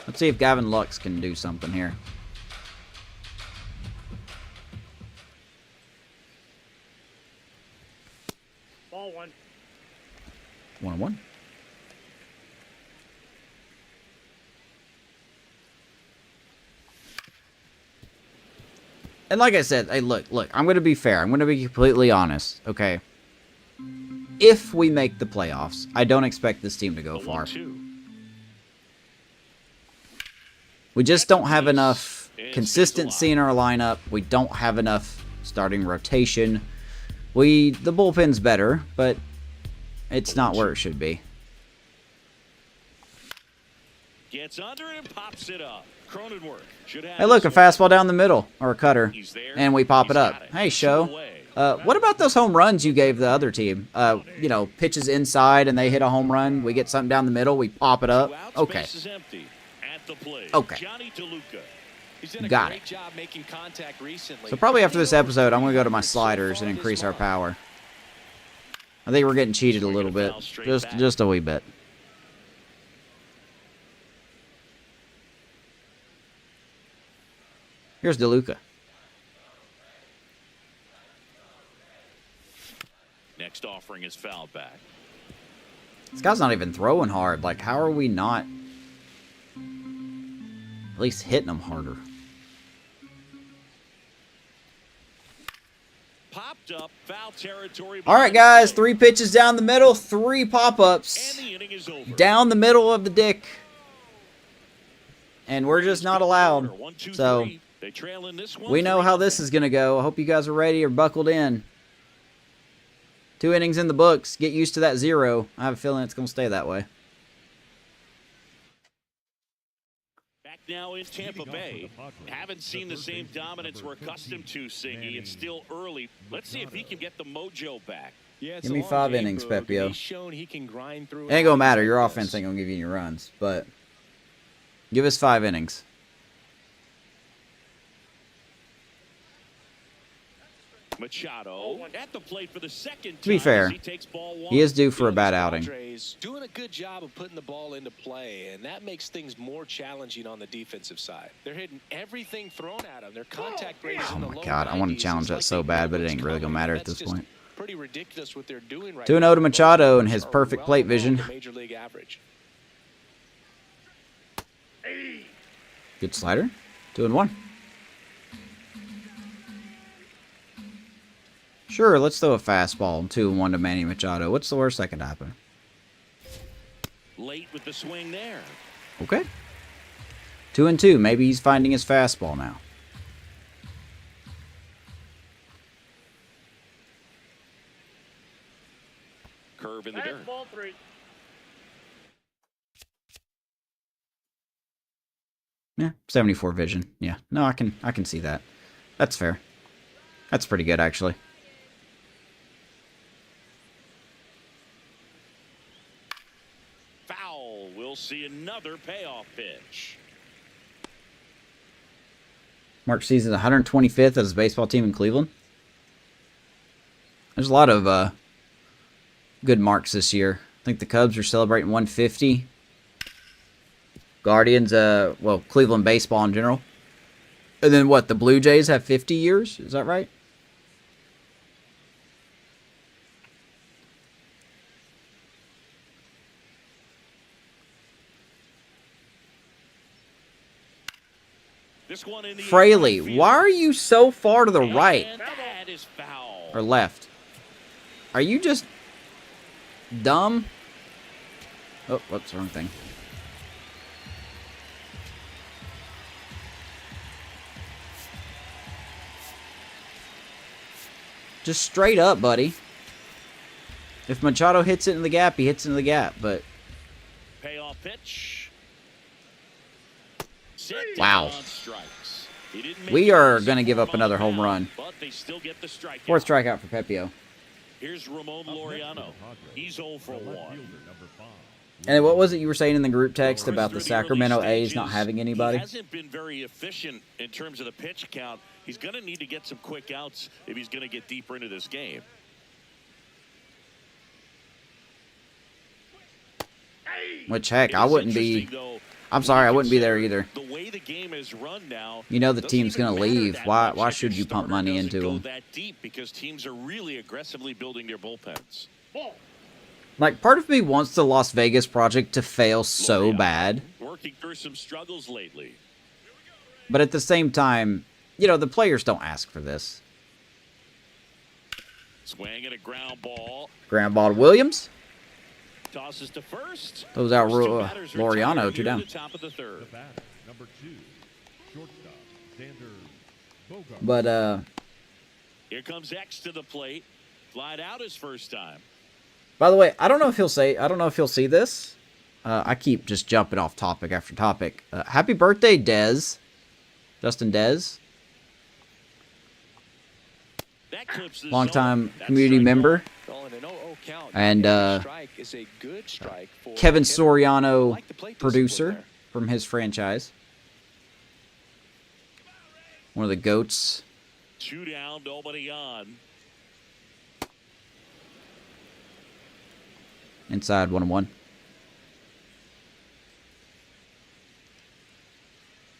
Let's see if Gavin Lux can do something here. Ball 1. 1-1. And like I said, hey, look, I'm going to be fair. I'm going to be completely honest, okay? If we make the playoffs, I don't expect this team to go far. 1-2. We just don't have enough consistency in our lineup. We don't have enough starting rotation. The bullpen's better, but it's not where it should be. Gets under it and pops it up. Cronenworth should have Hey, look, a this one. fastball down the middle, or a cutter, He's there. and we pop He's it up. got it. Hey, Two show. away. What about those home runs you gave the other team? You know, pitches inside and they hit a home run. We get something down the middle, we pop it up. Two outs, Okay. base is empty. At the plate. Okay. Johnny DeLuca. He's done a Got great it. job making contact recently. So probably after this episode, I'm going to go to my sliders and increase our power. I think we're getting cheated a little bit. Just a wee bit. Here's DeLuca. Next offering is fouled back. This guy's not even throwing hard. Like, how are we not at least hitting him harder? Popped up, foul territory. All right, guys. 3 pitches down the middle, 3 pop-ups And the inning is over. down the middle of the dick. And we're just not allowed. 1, 2, So 3. They trail in this one. we know how this is going to go. I hope you guys are ready or buckled in. 2 innings in the books. Get used to that 0. I have a feeling it's going to stay that way. Back now in Tampa Bay. Haven't seen the same dominance we're accustomed to, Singy. It's still early. Let's see if he can get the mojo back. Yeah, it's Give a me long 5 game, innings, Boog, and Pepio. He's shown he can grind through It ain't going to matter. Your like offense this. ain't going to give you any runs. But give us 5 innings. Machado at the plate for the second time. To be fair, as he takes ball 1. he is due for a bad outing. Padres doing a good job of putting the ball into play, and that makes things more challenging on the defensive side. They're hitting everything thrown at them. Their contact rate is in the my low God, I wanna 90s. challenge It's that like so they bad, know but it what's ain't really gonna coming. matter at That's this just point. pretty ridiculous what they're doing right 2-0 now. to Machado and Both his are perfect well plate below vision. the Major League average. Good slider. 2-1. Sure, let's throw a fastball. 2-1 to Manny Machado. What's the worst that could happen? Late with the swing there. Okay. 2-2. Maybe he's finding his fastball now. Curve in the dirt. Ball 3. Yeah, 74 vision. Yeah. No, I can see that. That's fair. That's pretty good, actually. Foul. We'll see another payoff pitch. Mark season's 125th as a baseball team in Cleveland. There's a lot of good marks this year. I think the Cubs are celebrating 150. Guardians, well, Cleveland baseball in general. And then what, the Blue Jays have 50 years? Is that right? This one in the Fraley, right field. why are you so far to the right And that is foul. or left? Are you just dumb? Oh, whoops, wrong thing. Just straight up, buddy. If Machado hits it in the gap, he hits it in the gap, but... Payoff pitch. Set Wow. down on strikes. He didn't make We it are easy going to give for up him on another the home mound, run. But they still get the strikeout. Fourth strikeout for Pepio. Here's Ramon Laureano. He's 0 for 1. And what was it you were saying in the group text Chris, about the through the early Sacramento A's not stages, having anybody? He hasn't been very efficient in terms of the pitch count. He's going to need to get some quick outs if he's going to get deeper into this game. Which, heck, It I is wouldn't be... interesting, though, I'm sorry, I wouldn't be there consider either. The way the game is run now, You know the doesn't team's even going to matter leave. that Why much if should your you pump starter money doesn't into go them? that deep because teams are really aggressively building their bullpens. Like, part of me wants the Las Vegas project to fail so Laureano bad. Working through some struggles lately. But at the same time, you know, the players don't ask for this. Swing and a ground ball. Ground ball to Williams. Tosses to first. Those out First two batters Laureano, retired 2 here down. at the top of the third. The batter, number 2, shortstop, Xander Bogaerts. But, Here comes X to the plate. Flied out his first time. by the way, I don't know if he'll see this. I keep just jumping off topic after topic. Happy birthday, Dez. Justin Dez. That clips the Longtime zone. That's community strike member. Well, in an 0-0 count, And, every strike is a good strike for Kevin a hitter. I Soriano, like the plate discipline producer there. from his franchise. One of the GOATs. 2 down, nobody on. Inside 1-1.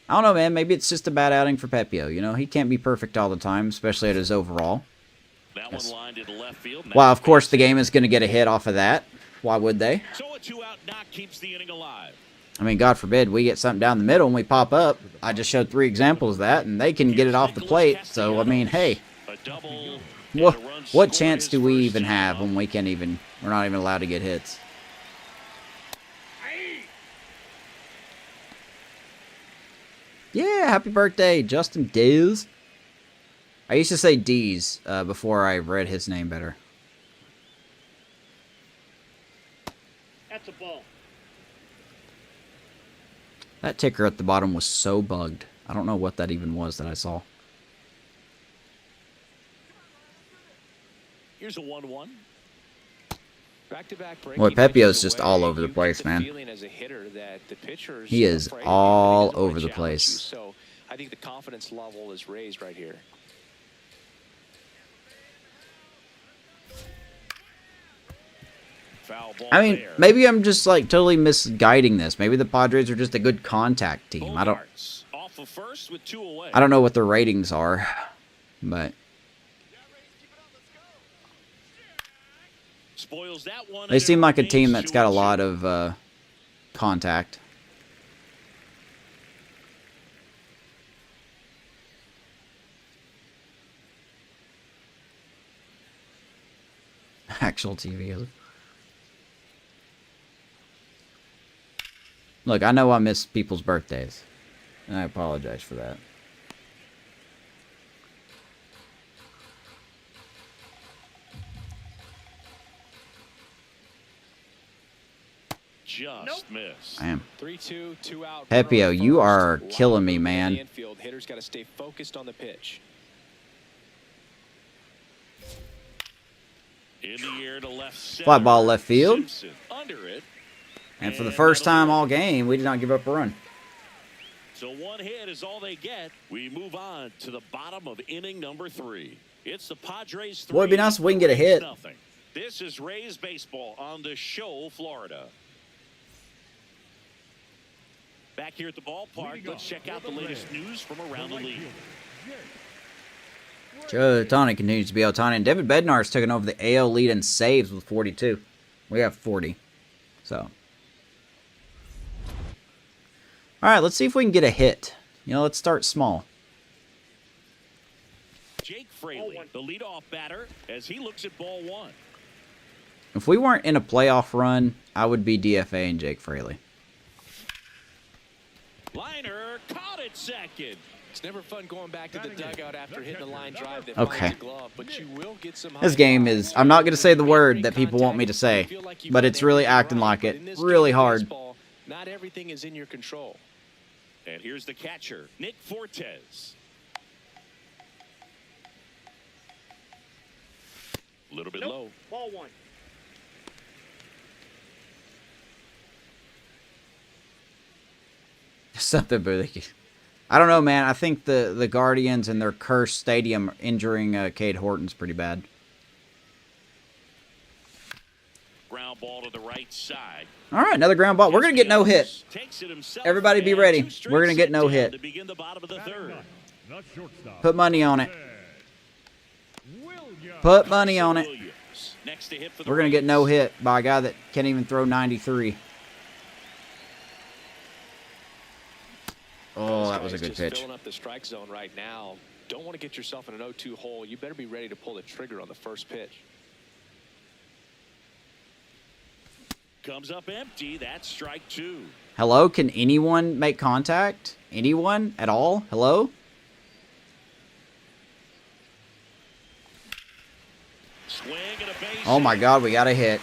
I don't know, man. Maybe it's just a bad outing for Pepio. You know, he can't be perfect all the time, especially at his overall. That Yes. one lined into left field. Well, of course, the game is going to get a hit off of that. Why would they? So a 2-out knock keeps the inning alive. I mean, God forbid we get something down the middle and we pop up. I just showed 3 examples of that, and they can get it off the plate. So, I mean, hey, A double. what and a run what scored chance his do we first even have time. when we're not even allowed to get hits? Yeah, happy birthday, Justin Dees. I used to say Dees before I read his name better. That's a ball. That ticker at the bottom was so bugged. I don't know what that even was that I saw. Here's a 1-1. Back-to-back Boy, breaking Pepio's pitches just away, all over the you place, get the man. feeling as a hitter that the pitcher's He is afraid all he doesn't wanna over the challenge place. you. So I think the confidence level is raised right here. Foul ball I mean, there. maybe I'm just like totally misguiding this. Maybe the Padres are just a good contact team. Bogaerts off of first with 2 away. I don't know what their ratings are, but Spoils that one. they and seem it like a remains team that's got a 2-2. lot of contact. Actual TV. Look, I know I miss people's birthdays, and I apologize for that. Just missed. I am. 3-2, 2-out. Pepio, runner on you first. are Lot of killing me, movement in man. the infield. Hitter's got to stay focused on the pitch. In the air to left center. Fly ball left field. Simpson under it. And for the And first that'll time do it. all game, we did not give up a run. So 1 hit is all they get. We move on to the bottom of inning number 3. It's the Padres 3. Boy, it'd be nice if we can get a Rays hit. nothing. This is Rays baseball on the show, Florida. Back here at the ballpark, Leading let's off check out for the the latest Rays, news from around the right league. fielder, Jake Joe Otani continues to be Otani, and David Bednar's taken over the AL lead in saves with 42. We have 40. So. Alright, let's see if we can get a hit. You know, let's start small. Jake Fraley, the leadoff batter, as he looks at ball one. If we weren't in a playoff run, I would be DFAing Jake Fraley. Liner caught it second. It's never fun going back to the dugout after hitting a line drive that Okay. finds a glove, but you will get some This high game fives. is, I'm not going to say the word that people want me to say, but it's really acting like it. Really hard. Not everything is in your control. And here's the catcher, Nick Fortes. A little bit low. Ball one. Something, but I don't know, man. I think the Guardians and their cursed stadium injuring Cade Horton's pretty bad. Ground ball to the right side. All right, another ground ball. We're going to get no hit. Everybody be ready. We're going to get no hit. To begin the bottom of the third. The shortstop. Put money on it. Williams. Put money on it. Williams, next to hit for the We're going to get no Rays. hit by a guy that can't even throw 93. Oh, that was a good Just pitch. filling up the strike zone right now. Don't want to get yourself in an 0-2 hole. You better be ready to pull the trigger on the first pitch. Comes up empty. That's strike two. Hello? Can anyone make contact? Anyone at all? Hello? Swing and a base Oh my hit. God, we got a hit.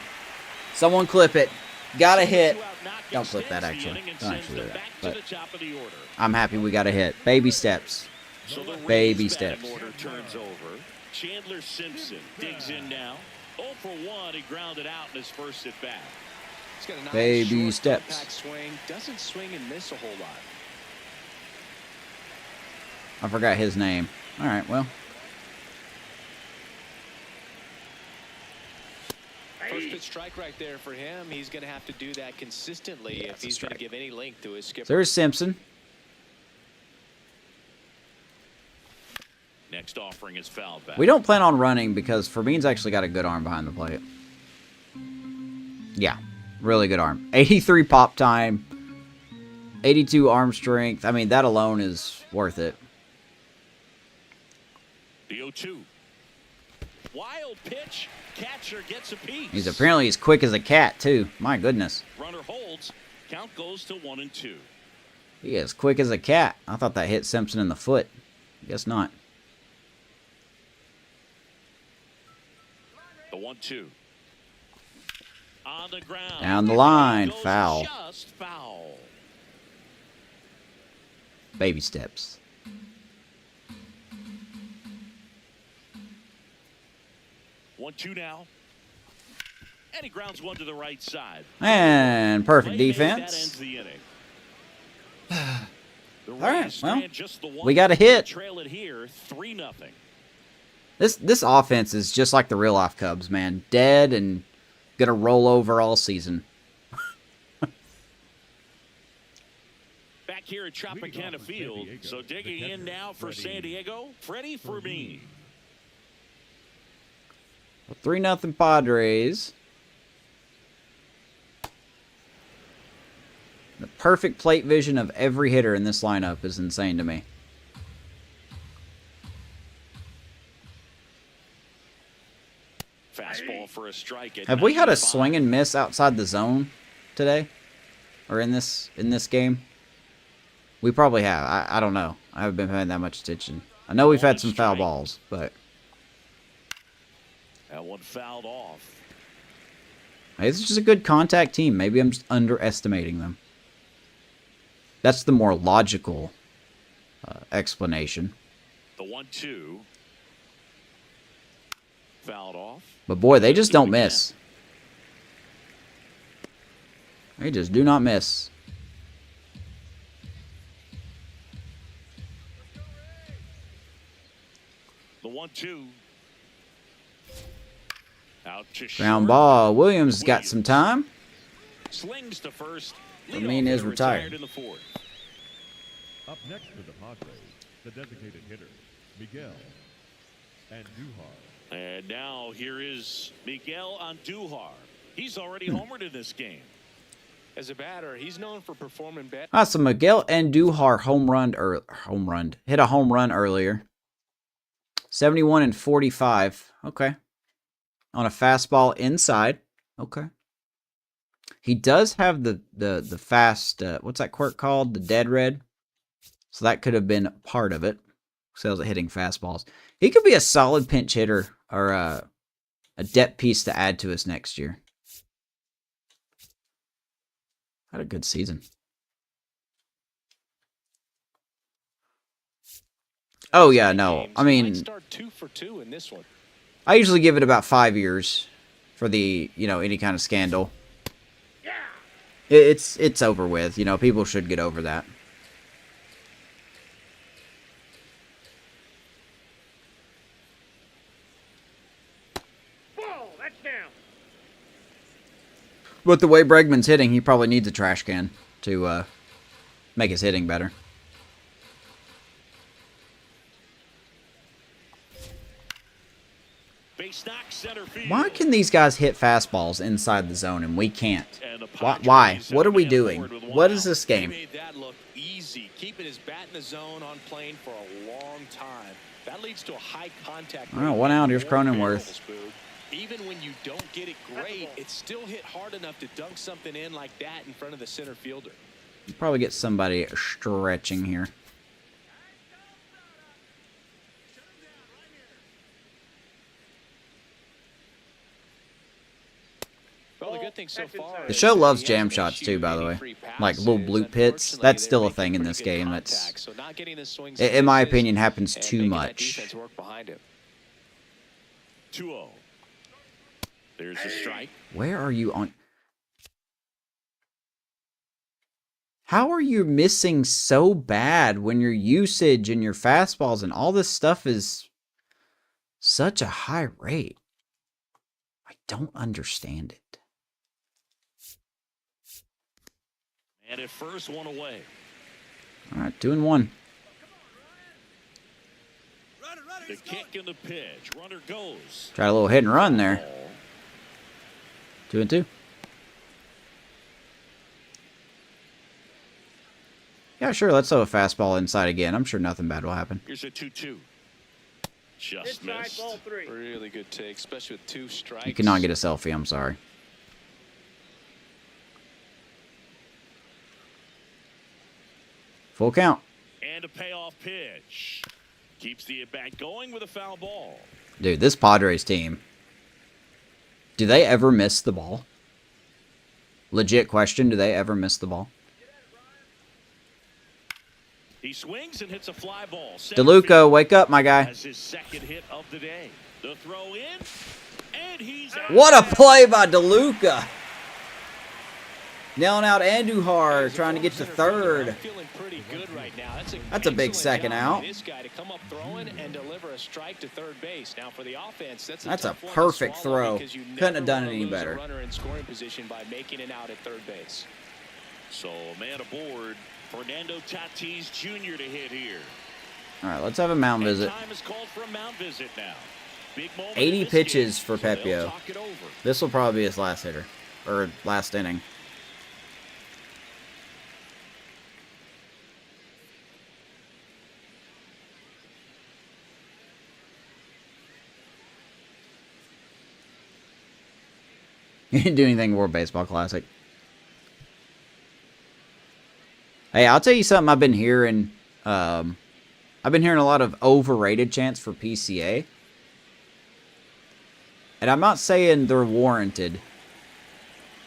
Someone clip it. Got a hit. Two-out knock Don't clip that, extends the actually. inning and Don't sends actually do them that, back but- to the top of the order. I'm happy we got a hit. Baby steps. So the Baby Rays batting steps. order turns over. Chandler Simpson digs in now. 0 for 1. He grounded out in his first at bat. He's got a nice Baby short steps. contact swing. Doesn't swing and miss a whole lot. I forgot his name. All right, well. First pitch strike right there for him. He's going to have to do that consistently if it's a he's going to strike. give any length to his skipper. There's Simpson. Next offering is fouled back. We don't plan on running because Fermin's actually got a good arm behind the plate. Yeah, really good arm. 83 pop time. 82 arm strength. I mean, that alone is worth it. The 0-2. Wild pitch. Catcher gets a piece. He's apparently as quick as a cat, too. My goodness. Runner holds. Count goes to 1-2. He is quick as a cat. I thought that hit Simpson in the foot. Guess not. The 1-2. On the ground. Down the line. Goes Foul. Just foul. Baby steps. One-two now. And he grounds one to the right side. And perfect Play made, that defense. ends the inning. The right, Rays well, strand just the one. we got a hit. Trail it here, 3-0. This offense is just like the real life Cubs, man. Dead and gonna roll over all season. Back here at Tropicana Field. So digging in now for San Diego, Freddie Fermin. 3-0 Padres. The perfect plate vision of every hitter in this lineup is insane to me. Fastball for a strike. At Have we had a 95. swing and miss outside the zone today? Or in this game? We probably have. I don't know. I haven't been paying that much attention. I know we've had some foul balls, but That one fouled off. hey, this is just a good contact team. Maybe I'm just underestimating them. That's the more logical explanation. The 1-2. Fouled off. But boy, they just don't miss. They just do not miss. The 1-2. Out to Ground short. ball. Williams got some time. Slings to first. Fermin Leadoff is hitter retired. in the fourth. Up next for the Padres, the designated hitter, Miguel Andujar. And now here is Miguel Andujar. He's already homered in this game. As a batter, he's known for performing better. So Miguel Andujar hit a home run earlier. 71 and 45. Okay. On a fastball inside. Okay. He does have the fast, what's that quirk called? The dead red. So that could have been part of it. Sales at hitting fastballs. He could be a solid pinch hitter or a depth piece to add to us next year. Had a good season. Oh yeah, no. I mean, Start 2 for 2 in this one. I usually give it about 5 years for the, any kind of scandal. It's over with. People should get over that. Ball, that's down. But the way Bregman's hitting, he probably needs a trash can to make his hitting better. Base knock, center field. Why can these guys hit fastballs inside the zone and we can't? And the Why? Padres What are we have a man doing? forward with one What out. is this He game? made that look easy, keeping his bat in the zone on plane for a long time. That leads to a high contact. All right, 1 out. Here's Cronenworth. Even when you don't get it great, it's still hit hard enough to dunk something in like that in front of the center fielder. Probably get somebody stretching here. Well, the good thing so far. The show loves jam shots too, by the way. Like little bloop hits. That's still a thing in this game. That's, in my opinion, happens too much. 2-0. There's a strike. Where are you on? How are you missing so bad when your usage and your fastballs and all this stuff is such a high rate? I don't understand it. And at first, one away. All right, 2-1. The kick and the pitch. Runner goes. Try a little hit and run there. 2-2. Yeah, sure. Let's throw a fastball inside again. I'm sure nothing bad will happen. Here's a 2-2. Just Inside missed. ball 3. Really good take, especially with 2 strikes. You cannot get a selfie. I'm sorry. Full count. And a payoff pitch. Keeps the at-bat going with a foul ball. Dude, this Padres team. Do they ever miss the ball? Legit question. Do they ever miss the ball? He swings and hits a fly ball. DeLuca, wake up, my guy. Has his second hit of the day. The throw in, and he's out. What a play by DeLuca. Nailing out Andujar, trying to get to third. Feeling pretty good right now. That's a big second out. This guy to come up throwing and deliver a strike to third base. Now for the offense, that's a tough one to perfect swallow throw. because you Couldn't have never done it wanna any lose a better. runner in scoring position by making it out at third base. So a man aboard. Fernando Tatis Jr. to hit here. All right, let's have a mound And visit. time is called for a mound visit now. Big moment 80 in this pitches game, for so they'll Pepio. talk it over. This will probably be his last hitter. Or last inning. You didn't do anything World Baseball Classic. Hey, I'll tell you something I've been hearing. I've been hearing a lot of overrated chants for PCA. And I'm not saying they're warranted.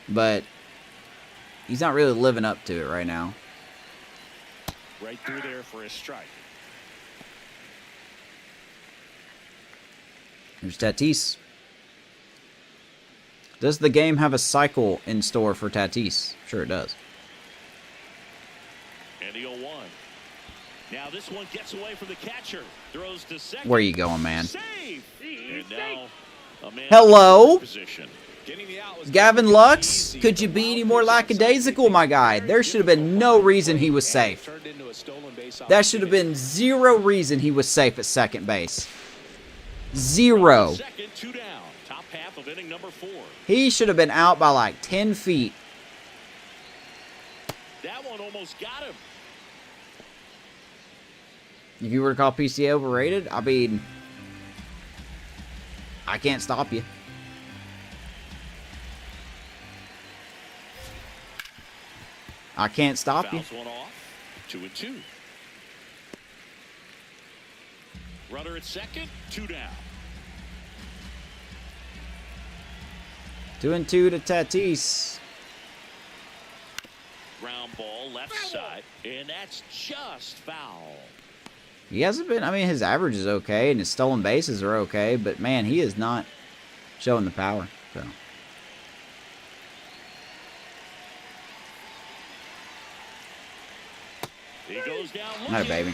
But he's not really living up to it right now. Right through there for a strike. Here's Tatis. Does the game have a cycle in store for Tatis? Sure it does. And the 0-1. Now this one gets away from the catcher. Throws to second. Where you going, man? Save. And now a man Hello? in position. Getting the out was Gavin pretty Lux? easy. Could you be any more lackadaisical, my guy? There should have been no reason he was safe. Turned into a stolen base That should have been zero reason he was safe at second base. Zero. Second, 2 down. Top half of inning number 4. He should have been out by like 10 feet. That one almost got him. If you were to call PCA overrated, I mean, I can't stop you. I can't stop you. Fouls one off. 2-2. Runner at second. 2 down. 2-2 to Tatis. Ground ball left side, and that's just foul. He hasn't been, I mean, his average is okay, and his stolen bases are okay, but man, he is not showing the power. So. He goes down looking. Not a baby.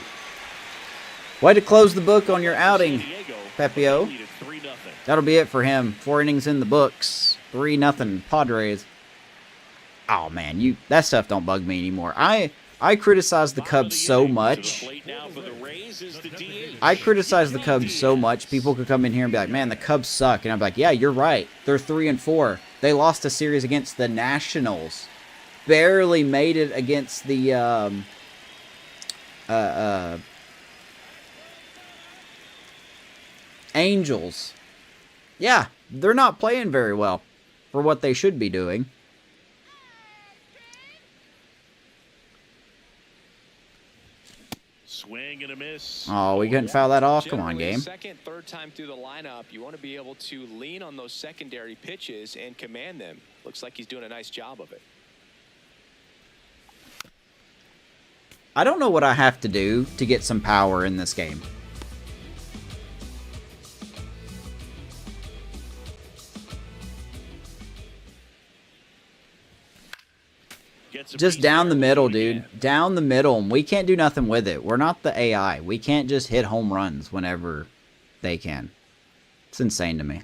Way to close the book on your outing, Pepio. Lead at 3-0. That'll be it for him. 4 innings in the books. 3-0 Padres. Oh man, that stuff don't bug me anymore. I criticize the Cubs so much. I criticize the Cubs so much. People could come in here and be like, "Man, the Cubs suck," and I'm like, "Yeah, you're right. They're 3-4. They lost a series against the Nationals. Barely made it against the Angels. Yeah, they're not playing very well for what they should be doing." Swing and a miss. Oh, we couldn't foul that off. Come on, Generally, game. Second, third time through the lineup, you want to be able to lean on those secondary pitches and command them. Looks like he's doing a nice job of it. I don't know what I have to do to get some power in this game. Just down the middle, dude. Down the middle. And we can't do nothing with it. We're not the AI. We can't just hit home runs whenever they can. It's insane to me.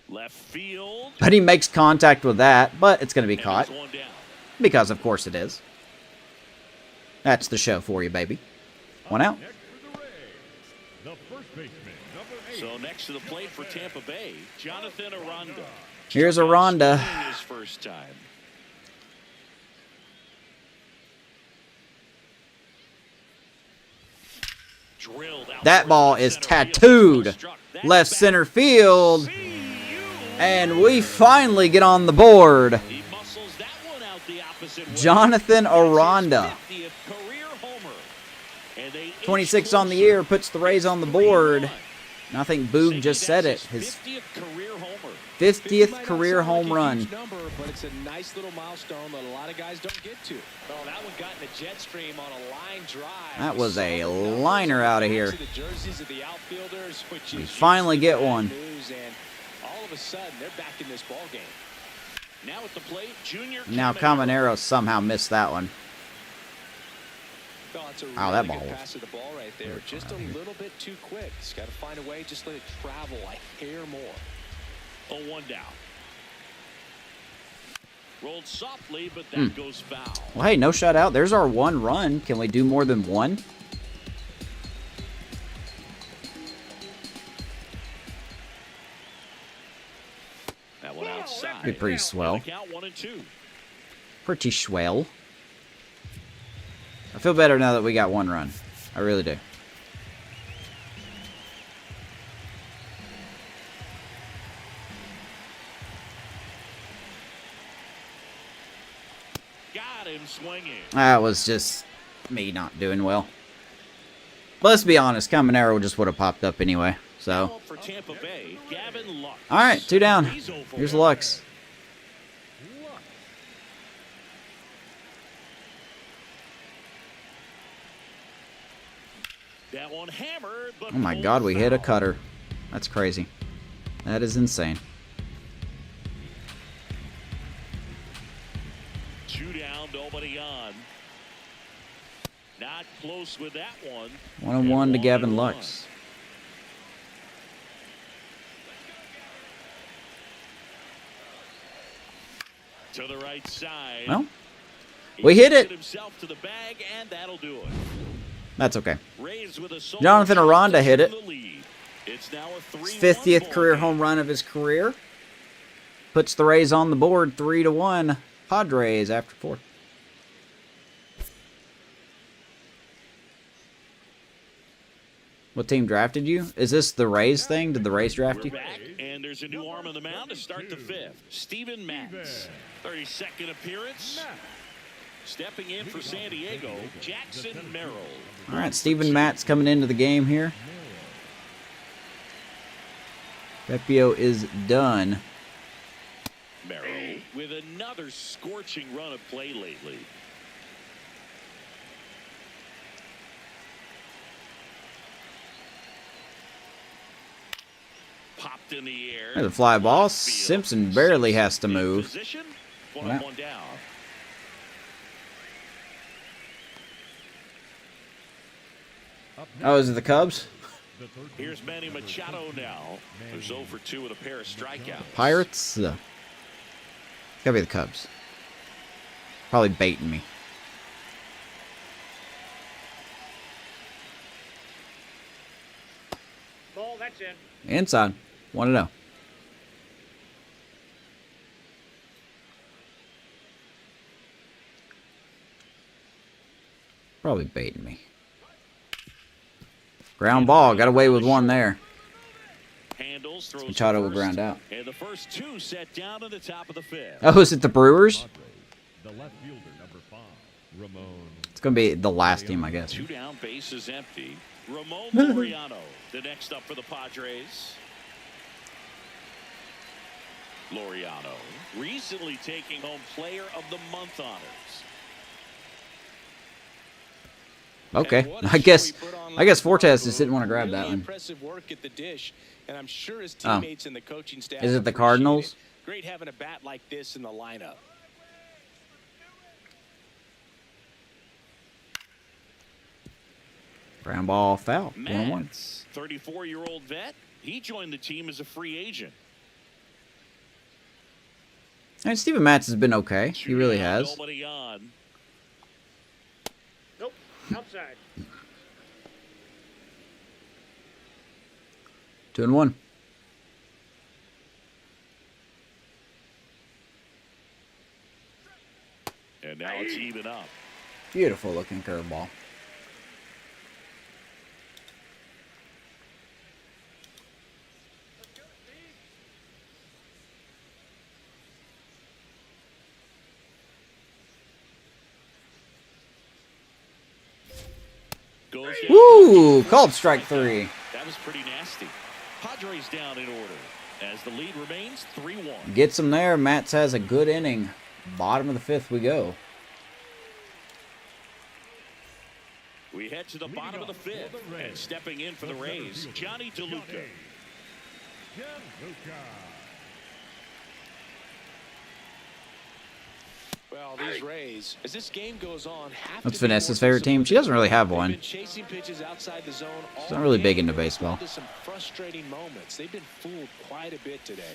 Left field. But he makes contact with that, but it's going to be caught. Because, of course, it is. That's the show for you, baby. One out. Next for the Rays, the first baseman, number 8. So next to the plate for Tampa Bay, Jonathan Aranda. Here's Aranda. His first time. Drilled out That ball is center field. tattooed Struck that left back. center field. See you. And we finally get on the board. He muscles that one out the opposite way. Jonathan That's his Aranda. 50th career homer. And they 26 on the inch year, puts the Rays on the board. 3-1. And I think Boog just said it. His His 50th career homer. 50th career home run. Number, but it's a nice little milestone that a lot of guys don't get to. Oh, that one got in the jet stream on a line drive. That was a liner out of here. The jerseys of the outfielders, which We is finally usually get bad one. news, and all of a sudden, they're back in this ball game. Now at the plate, Junior Now Caminero somehow missed that one. Oh, it's a Wow, really that good ball was pass of the ball right there. Just a little bit too quick. He's got to find a way, just let it travel a hair more. 0-1 down. Rolled softly, but that goes foul. Well, hey, no shutout. There's our one run. Can we do more than one? That one outside. Be pretty swell. Count 1-2. Pretty swell. I feel better now that we got one run. I really do. Got him swinging. That was just me not doing well. But let's be honest, Caminero just would have popped up anyway. So, Now for Tampa Bay, Gavin Lux. all right, 2 down. He's 0 for Here's 1. Lux. That one hammered, but Oh my pulled God, we hit a foul. cutter. That's crazy. That is insane. 2 down, nobody on. Not close with that one. 1-1 to And Gavin 1-1. Lux. To the right side. Well, He we hit gets it. himself to the bag, and that'll do it. That's okay. Rays with a solo Jonathan shot Aranda to hit it. the lead. It's now a 3-1 His 50th ball career game. home run of his career. Puts the Rays on the board 3-1. Padres after 4. What team drafted you? Is this the Rays thing? Did the Rays draft We're you? back, and there's a new arm on the mound to start the 5th. Steven Matz, 32nd appearance. Stepping in for San Diego, Jackson Merrill. All right, Steven Matz coming into the game here. Pepio is done. Merrill with another scorching run of play lately. Popped in the air. There's a fly ball. Simpson barely has to move. Position. Yeah. One down. Oh, is it the Cubs? Here's Manny Machado now. There's 0 for 2 with a pair of strikeouts. Pirates? Gotta be the Cubs. Probably baiting me. Ball, that's in. Inside. 1-0. Probably baiting me. Ground ball. Got away with one there. Handles, throws Machado will first, ground out. And the first 2 set down in the top of the 5th. Oh, is it the Brewers? Padres, the left fielder, number 5, Ramon. It's going to be the last team, I guess. 2 down, bases empty. Ramon Laureano, the next up for the Padres. Laureano recently taking home Player of the Month honors. Okay. I guess Fortes just didn't want to grab that one. Impressive work at the dish, and I'm sure his Oh. teammates and the coaching staff Is it the appreciate Cardinals? it. Great having a bat like this in the lineup. Ground ball foul. 1-1. Matz, 34-year-old vet. He joined the team as a free agent. And Steven Matz has been okay. He really has. Nobody on. Nope. Outside. 2-1. And now it's even up. Beautiful looking curveball. Goes Woo! Called strike 3. That was pretty nasty. Padres down in order as the lead remains 3-1. Gets him there. Matz has a good inning. Bottom of the 5th we go. We head to the bottom of the 5th, and stepping in for the Rays, Johnny DeLuca. Well, these Rays, as this game goes on, have That's to be Vanessa's more favorite team. She doesn't really have They've one. been chasing pitches outside the zone all She's not really big game. into baseball. Led to some frustrating moments. They've been fooled quite a bit today.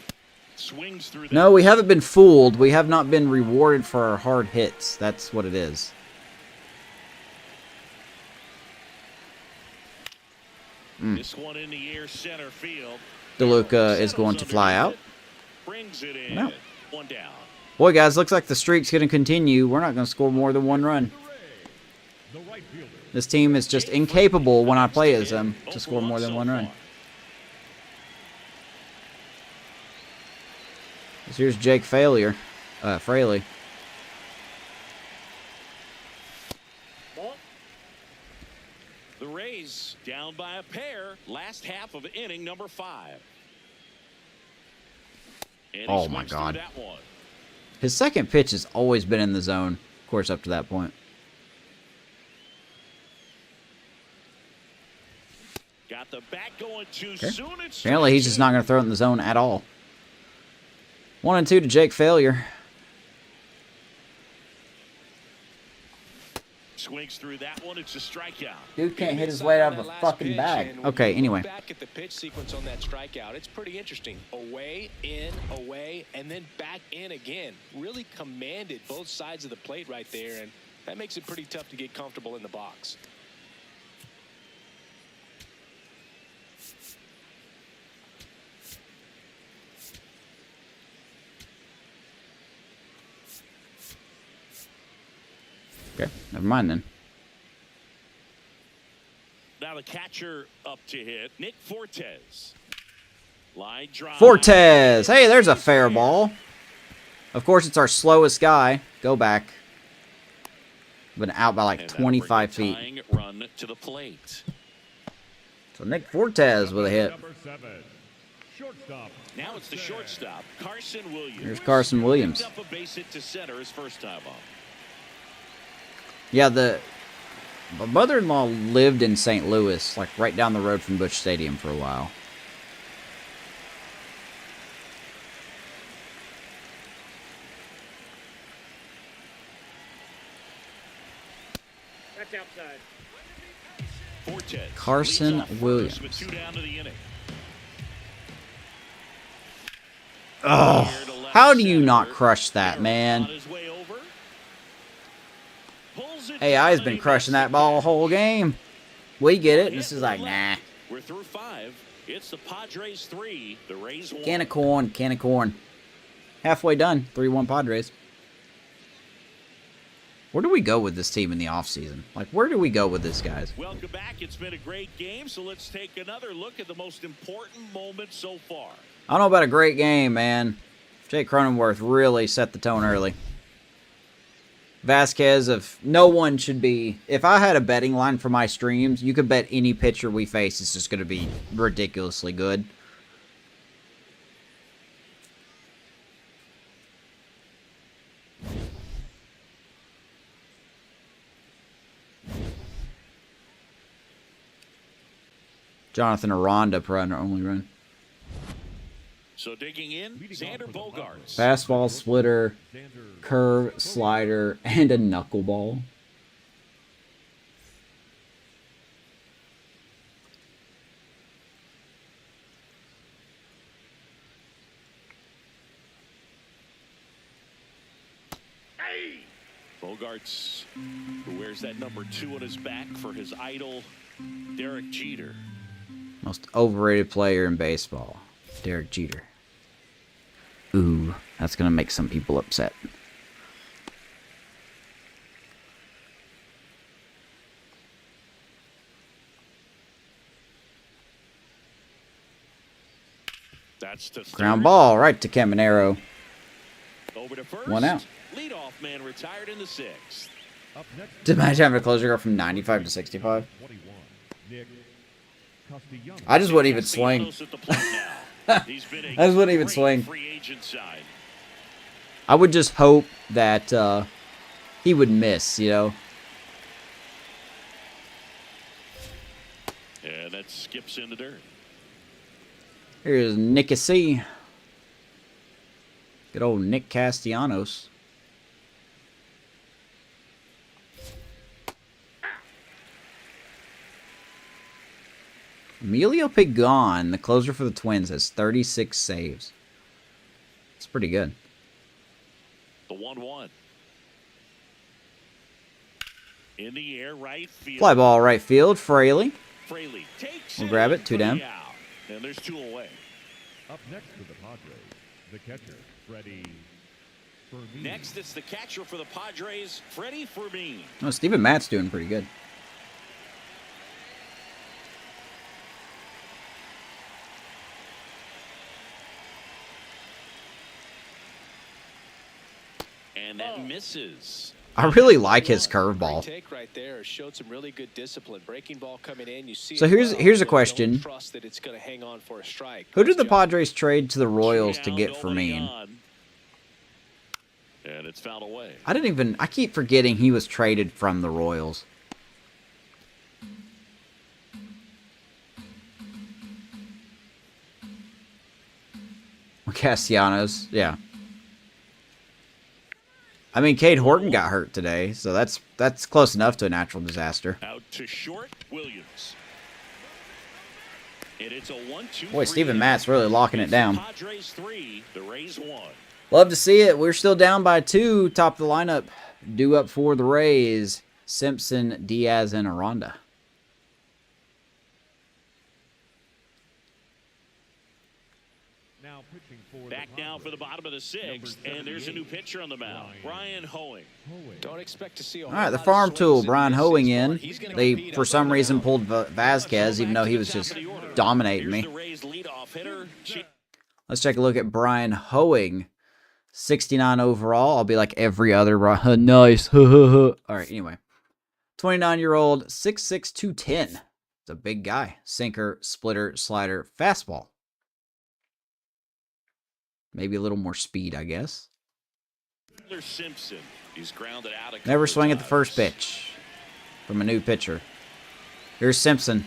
Swings through the No, we haven't been fooled. We have not been rewarded for our hard hits. That's what it is. This one in the air center field. DeLuca is going to fly out. Brings it in. No. One down. Boy, guys, looks like the streak's going to continue. We're not going to score more than 1 run. The right fielder, This team is just incapable when I play as them to score more than 1 run. So here's Jake Fraley. Ball. The Rays down by a pair. Last half of inning number 5. And he Oh, my swings through God. that one. His second pitch has always been in the zone, of course, up to that point. Got the bat going too soon. It's Apparently, he's just not going to throw it in the zone at all. 1-2 to Jake Failure. Swings through that one. It's a strikeout. Dude can't hit his way out of a fucking bag. Okay, anyway. Back at the pitch sequence on that strikeout, it's pretty interesting. Away, in, away, and then back in again. Really commanded both sides of the plate right there, and that makes it pretty tough to get comfortable in the box. Okay, never mind then. Now the catcher up to hit, Nick Fortes. Line drive. Fortes! Hey, there's a fair ball. Of course, it's our slowest guy. Go back. Been out by like 25 feet. Tying run to the plate. So Nick Fortes with a hit. Number 7, shortstop. Now it's the shortstop, Carson Williams. Here's Carson Williams. Picked up a base hit to center his first time up. Yeah, my mother-in-law lived in St. Louis, like right down the road from Busch Stadium for a while. That's outside. Fortes Carson leads off first Williams. with 2 down to the inning. Oh, Here to left how do you center. not crush that, man? On his way over. Pulls it AI's down, been he crushing makes that it ball the back. whole game. We get it. Hit This is to like, the nah. left. We're through 5. It's the Padres 3, the Rays 1. Can of corn, can of corn. Halfway done. 3-1 Padres. Where do we go with this team in the offseason? Like, where do we go with this, guys? Welcome back. It's been a great game, so let's take another look at the most important moment so far. I don't know about a great game, man. Jake Cronenworth really set the tone early. Vasquez, no one should be... If I had a betting line for my streams, you could bet any pitcher we face is just going to be ridiculously good. Jonathan Aranda probably only run. So digging in, Xander Bogaerts. Fastball, splitter, curve, slider, and a knuckleball. Bogaerts, who wears that number 2 on his back for his idol, Derek Jeter. Most overrated player in baseball, Derek Jeter. Ooh, that's going to make some people upset. That's to Ground third. ball right to Caminero. Over to first. 1 out. Leadoff man retired in the 6th. Up next, Did my time to closer go from 95 to 65? 21, Nick Castellanos. I just wouldn't even swing. Castellanos at the plate now. He's been a I just wouldn't even great swing. Free agent sign. I would just hope that he would miss, you know? And that skips in the dirt. Here's Nicky C. Good old Nick Castellanos. Emilio Pagan, the closer for the Twins, has 36 saves. It's pretty good. The 1-1. In the air, right field. Fly ball right field, Fraley. Fraley takes We'll it grab it, in 2 for the down. out. And there's 2 away. Up next for the Padres, the catcher, Freddie Fermin. Next, it's the catcher for the Padres, Freddie Fermin. Oh, Steven Matt's doing pretty good. And that misses. I really like his curveball. Great take right there. Showed some really good discipline. Breaking ball coming in. You see. So it here's well, a but question. don't trust that it's going to hang on for a strike. Who did Nice the job. Padres trade to the Royals to get Nobody Fermin? on. And it's fouled away. I keep forgetting he was traded from the Royals. Castellanos, yeah. I mean, Cade Horton got hurt today, so that's close enough to a natural disaster. Out to short, Williams. And it's a 1-2. Boy, Steven Matt's really locking it down. Padres 3, the Rays 1. Love to see it. We're still down by 2. Top of the lineup. Due up for the Rays. Simpson, Diaz, and Aranda. Now pitching for Back the now for the bottom of the sixth, and there's a new pitcher on the mound, Brian Hoeing. Don't expect to see a All whole right, the lot of farm swings tool, in Brian this Hoeing one. in. He's gonna They, compete for up some and reason, down. pulled Vasquez, even though he was just dominating Here's me. the Rays leadoff hitter. Let's take a look at Brian Hoeing. 69 overall. I'll be like every other. Nice. All right, anyway. 29-year-old, 6'6", 210. It's a big guy. Sinker, splitter, slider, fastball. Maybe a little more speed, I guess. Simpson. He's grounded out a Never couple swing at the times. first pitch from a new pitcher. Here's Simpson.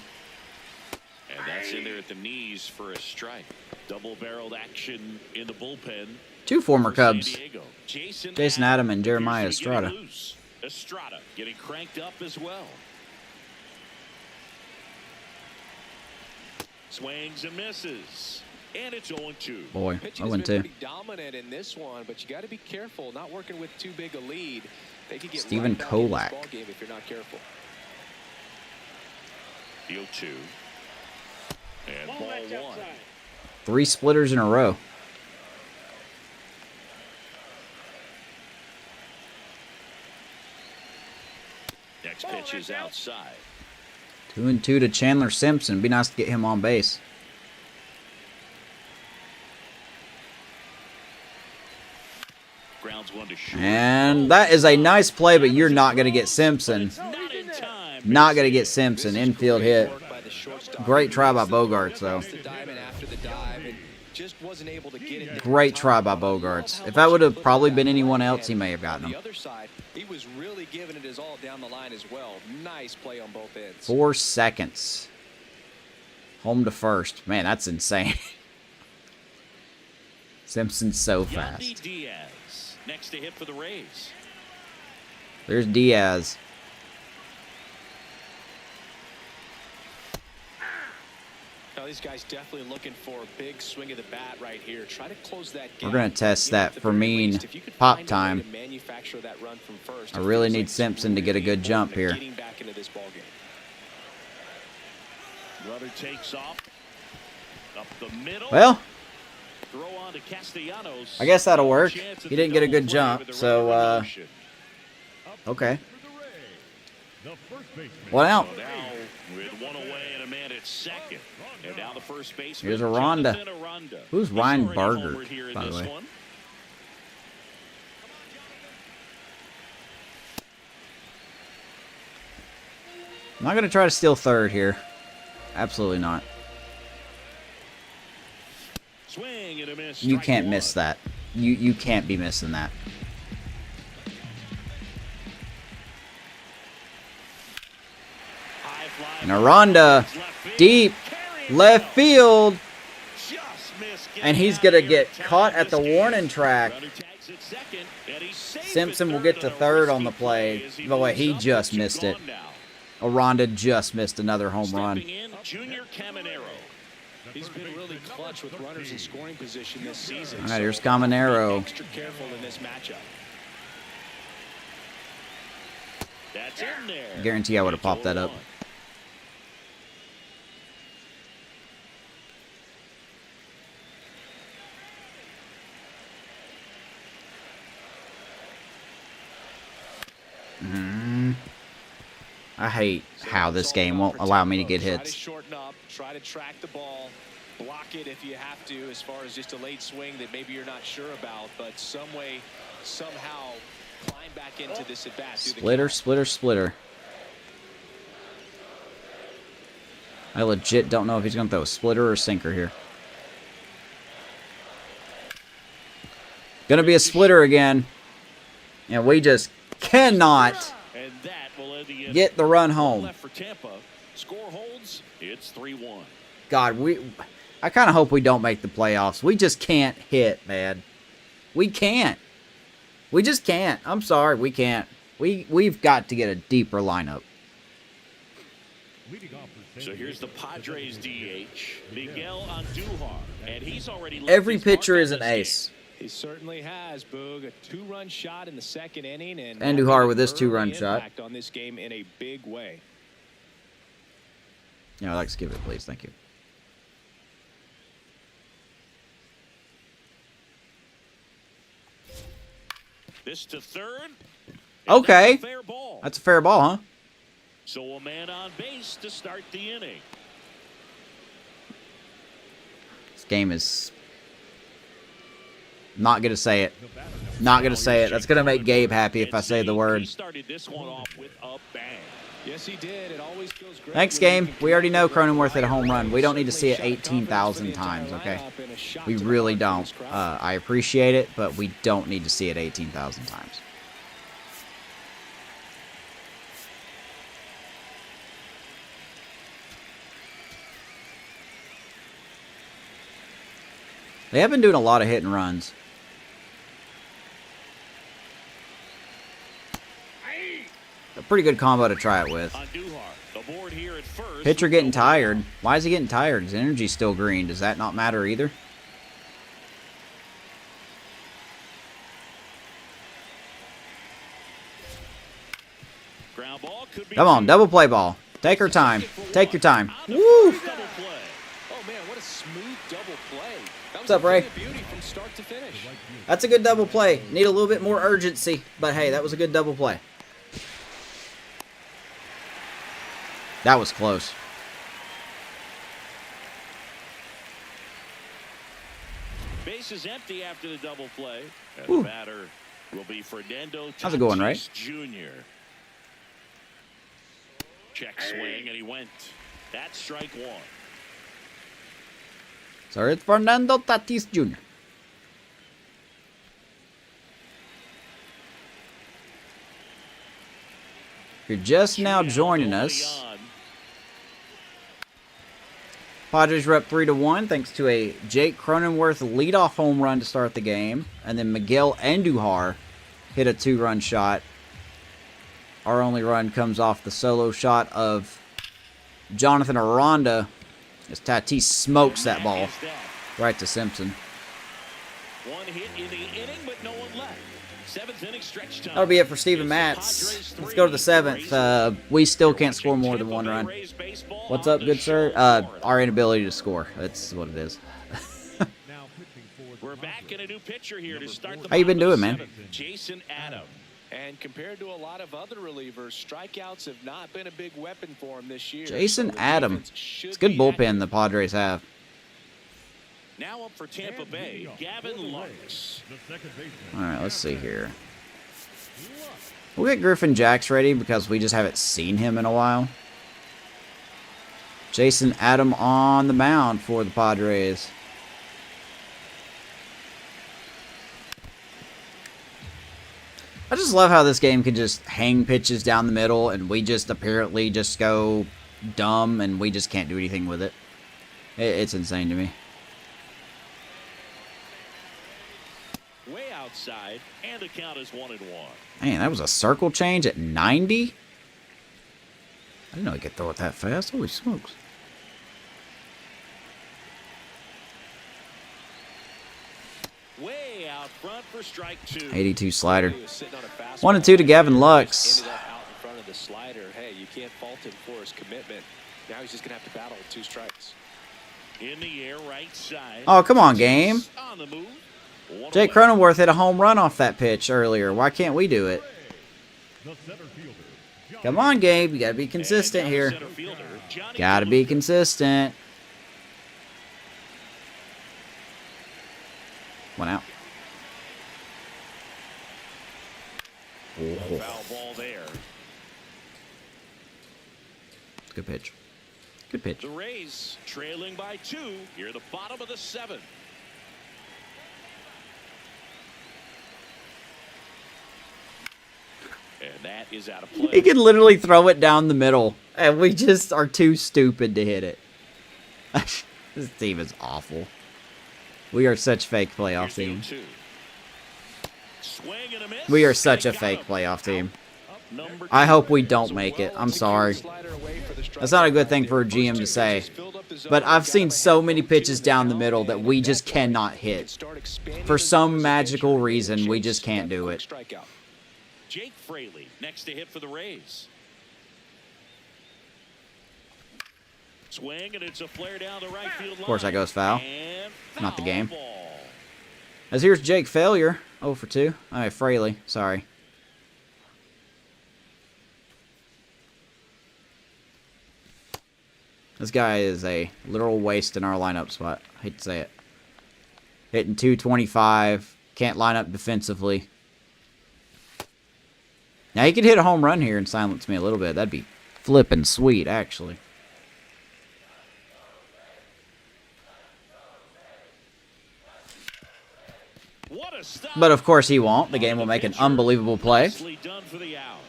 And that's in there at the knees for a strike. Double-barreled action in the bullpen. Two former for San Cubs. Diego. Jason Adam and Jeremiah appears to be getting Estrada. loose. Estrada getting cranked up as well. Swings and misses. And it's 0-2. Boy, Pitching I has went been too. pretty dominant in this one, but you got to be careful. Not working with too big a lead. They could get Steven right back in this Kolak. ballgame if you're not careful. The 0-2. And Ball, ball that's one. outside. 3 splitters in a row. Next pitch is outside. 2-2 to Chandler Simpson. Be nice to get him on base. Grounds one to short. And that is a nice play, but you're not going to get Simpson. Not in time. Not going to get Simpson. Infield hit. Work by the shortstop. Great try by Bogarts, though. The dive and after the dive and just wasn't able to get it. Great try by Bogarts. If that would have probably been anyone else, he may have gotten On him. the other side, he was really giving it his all down the line as well. Nice play on both ends. 4 seconds. Home to first. Man, that's insane. Simpson's so Yandy fast. Diaz next to hit for the Rays. There's Diaz. Now these guys definitely looking for a big swing of the bat right here. Try to close that gap. We're going to test You know, that at the for very mean least, if you could pop find a way time. to manufacture that run from first, I it really feels need like it's Simpson to get a really good jump important here. getting back into this ballgame. Runner takes off. Up the middle. Well, Throw on to Castellanos. I guess that'll work. Chance at He the didn't get a double good play jump, with the so, runner in motion. okay. for the Rays, the first baseman. Well, now, So now with one away and a man at second. And now the first baseman. Here's Aranda. Jonathan Aranda. Who's He's Ryan already Barger, homered here in by the this way? one. I'm not going to try to steal third here. Absolutely not. Swing and a miss. You Strike can't one. miss that. You can't be missing that. High fly And Aranda, left field. deep Carries left it. field. Just missed getting And he's out going to here in get time caught at this the game. warning track. Runner tags at second, and he's safe at Simpson will third get to on a third on risky the play. as he By the way, moves he up. just Two missed it. gone now. Aranda just missed another home run. Stepping in, Junior Caminero. He's been really clutch with runners in scoring position this season. All right, here's so Caminero. be extra careful in this matchup. That's in there. Guarantee I would have It's popped that up. 0-1. I hate how this game won't allow me to get Try to hits. shorten up, try to track the ball, block it if you have to, as far as just a late swing that maybe you're not sure about, but some way, somehow climb back into this at bat. Splitter, splitter, splitter. I legit don't know if he's going to throw a splitter or a sinker here. Going to be a splitter again. And we just cannot And that will end the inning. get the run One home. left for Tampa. Score holds. It's 3-1. God, I kind of hope we don't make the playoffs. We just can't hit, man. We can't. We just can't. I'm sorry, we can't. We've got to get a deeper lineup. Leading off for So San here's the Diego, Padres DH, Miguel Andujar, and he's already left Every his mark pitcher on is an this game. ace. He certainly has, Boog. A two-run shot in the second inning, and Andujar with this early two-run shot. impact on this game in a big way. Yeah, I'd like to skip it, please. Thank you. This to third. Okay. That's a fair ball. That's a fair ball, huh? So a man on base to start the inning. This game is... Not going to say it. Not going to say it. That's going to make Gabe happy if I say the word. He started this one off with a bang. Yes, he did. It always feels great. Thanks, game. We already know Cronenworth hit a home run. We don't need to see it 18,000 times, okay? We really don't. I appreciate it, but we don't need to see it 18,000 times. They have been doing a lot of hit and runs. A pretty good combo to try it with. Pitcher getting tired. Why is he getting tired? His energy's still green. Does that not matter either? Come on, double play ball. Take her time. Take your time. Woo! Oh man, what a smooth double play. What's up, Ray? Beauty from start to finish. That's a good double play. Need a little bit more urgency, but hey, that was a good double play. That was close. Base is empty after the double play. And the batter will be Fernando How's it going, Ray? Jr. Check swing, and he went. That's strike one. So it's Fernando Tatis Jr. If you're just now joining us, Padres were up 3-1 thanks to a Jake Cronenworth leadoff home run to start the game. And then Miguel Andujar hit a 2-run shot. Our only run comes off the solo shot of Jonathan Aranda as Tatis smokes that ball right to Simpson. One hit in the inning, but no one left. Seventh inning stretch time. That'll be it for Steven Matz. Let's go to the seventh. We still can't score more than one run. What's up, good sir? Our inability to score. That's what it is. We're back in a new pitcher here to start the How you been doing, man? Jason Adam. And compared to a lot of other relievers, strikeouts have not been a big weapon for him this year. Jason Adam. It's a good bullpen the Padres have. Now up for Tampa Bay, Gavin Lux. All right, let's see here. We'll get Griffin Jacks ready because we just haven't seen him in a while. Jason Adam on the mound for the Padres. I just love how this game can just hang pitches down the middle and we just apparently just go dumb and we just can't do anything with it. It's insane to me. Way outside, and the count is 1-1. Man, that was a circle change at 90? I didn't know he could throw it that fast. Holy smokes. Way out front for strike two. 82 slider. 1-2 to Gavin Lux. Ended up out in front of the slider. Hey, you can't fault him for his commitment. Now he's just going to have to battle with 2 strikes. In the air, right side. Oh, come on, game. On the move. Jake Cronenworth hit a home run off that pitch earlier. Why can't we do it? Come on, Gabe. You got to be consistent here. Got to be consistent. One out. Oh. Foul ball there. Good pitch. Good pitch. The Rays trailing by 2 near the bottom of the 7th. And that is out of play. He can literally throw it down the middle, and we just are too stupid to hit it. This team is awful. We are such fake playoff team. We are such a fake playoff team. I hope we don't make it. I'm sorry. That's not a good thing for a GM to say. But I've seen so many pitches down the middle that we just cannot hit. For some magical reason, we just can't do it. Jake Fraley next to hit for the Rays. Swing, and it's a flare down the right field line. Of course, that goes foul. And Not the game. ball. As here's Jake Failure 0 for 2. All right, Fraley. Sorry. This guy is a literal waste in our lineup spot. I hate to say it. Hitting 225. Can't line up defensively. Now, he could hit a home run here and silence me a little bit. That'd be flippin' sweet, actually. But, of course, he won't. The game will make an unbelievable play.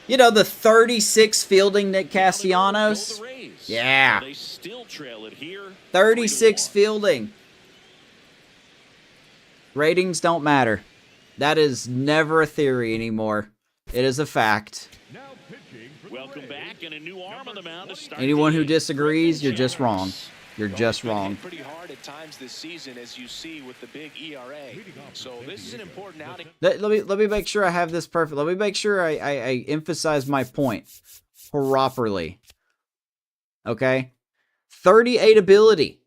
You know, the 36 fielding Nick Castellanos? Yeah. 36 fielding. Ratings don't matter. That is never a theory anymore. It is a fact. Welcome back, and a new arm on the mound to start. Anyone who disagrees, you're just wrong. You're just wrong. Pretty hard at times this season, as you see with the big ERA. So this is an important outing. Let me make sure I have this perfect. Let me make sure I emphasize my point properly. Okay? 38 ability.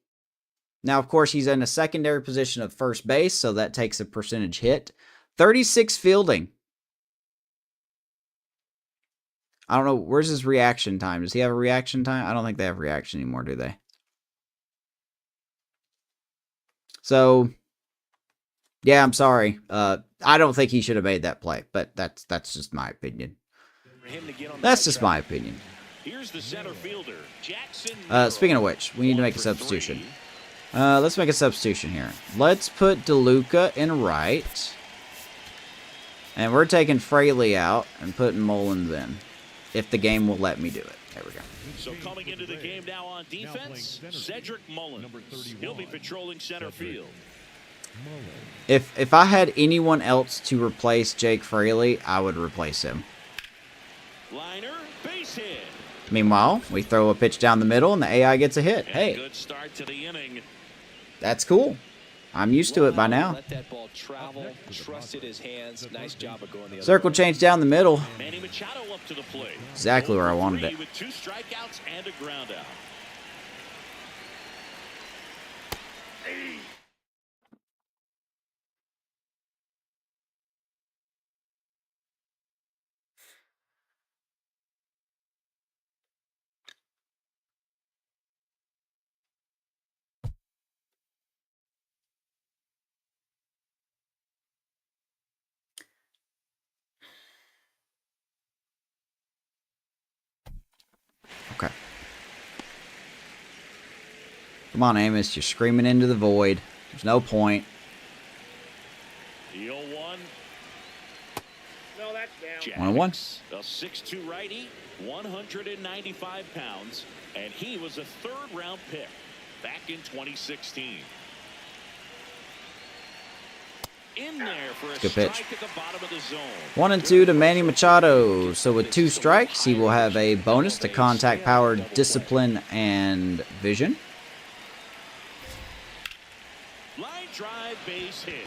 Now, of course, he's in a secondary position of first base, so that takes a percentage hit. 36 fielding. I don't know. Where's his reaction time? Does he have a reaction time? I don't think they have reaction anymore, do they? So, yeah, I'm sorry. I don't think he should have made that play, but that's just my opinion. That's just my opinion. Here's the center fielder, Jackson. Speaking of which, we need to make a substitution. Let's make a substitution here. Let's put DeLuca in right. And we're taking Fraley out and putting Mullins in. If the game will let me do it. There we go. So coming into the game now on defense, Cedric Mullins. He'll be patrolling center field. If I had anyone else to replace Jake Fraley, I would replace him. Liner, base hit. Meanwhile, we throw a pitch down the middle and the AI gets a hit. Hey, Good start to the inning. that's cool. I'm used to it by now. Let that ball travel, trusted his hands. Nice job of going the other Circle way. change down the middle. Manny Machado up to the plate. Exactly where I wanted it. With 2 strikeouts and a ground out. Okay. Come on, Amos. You're screaming into the void. There's no point. The 0-1. No, that's down. Jack, 1-1. a 6'2" righty, 195 pounds, and he was a 3rd-round pick back in 2016. In there for a Good pitch. strike at the bottom of the zone. 1 and 2 to Manny Machado. So with 2 strikes, he will have a bonus to contact power, discipline, and vision. Line drive, base hit.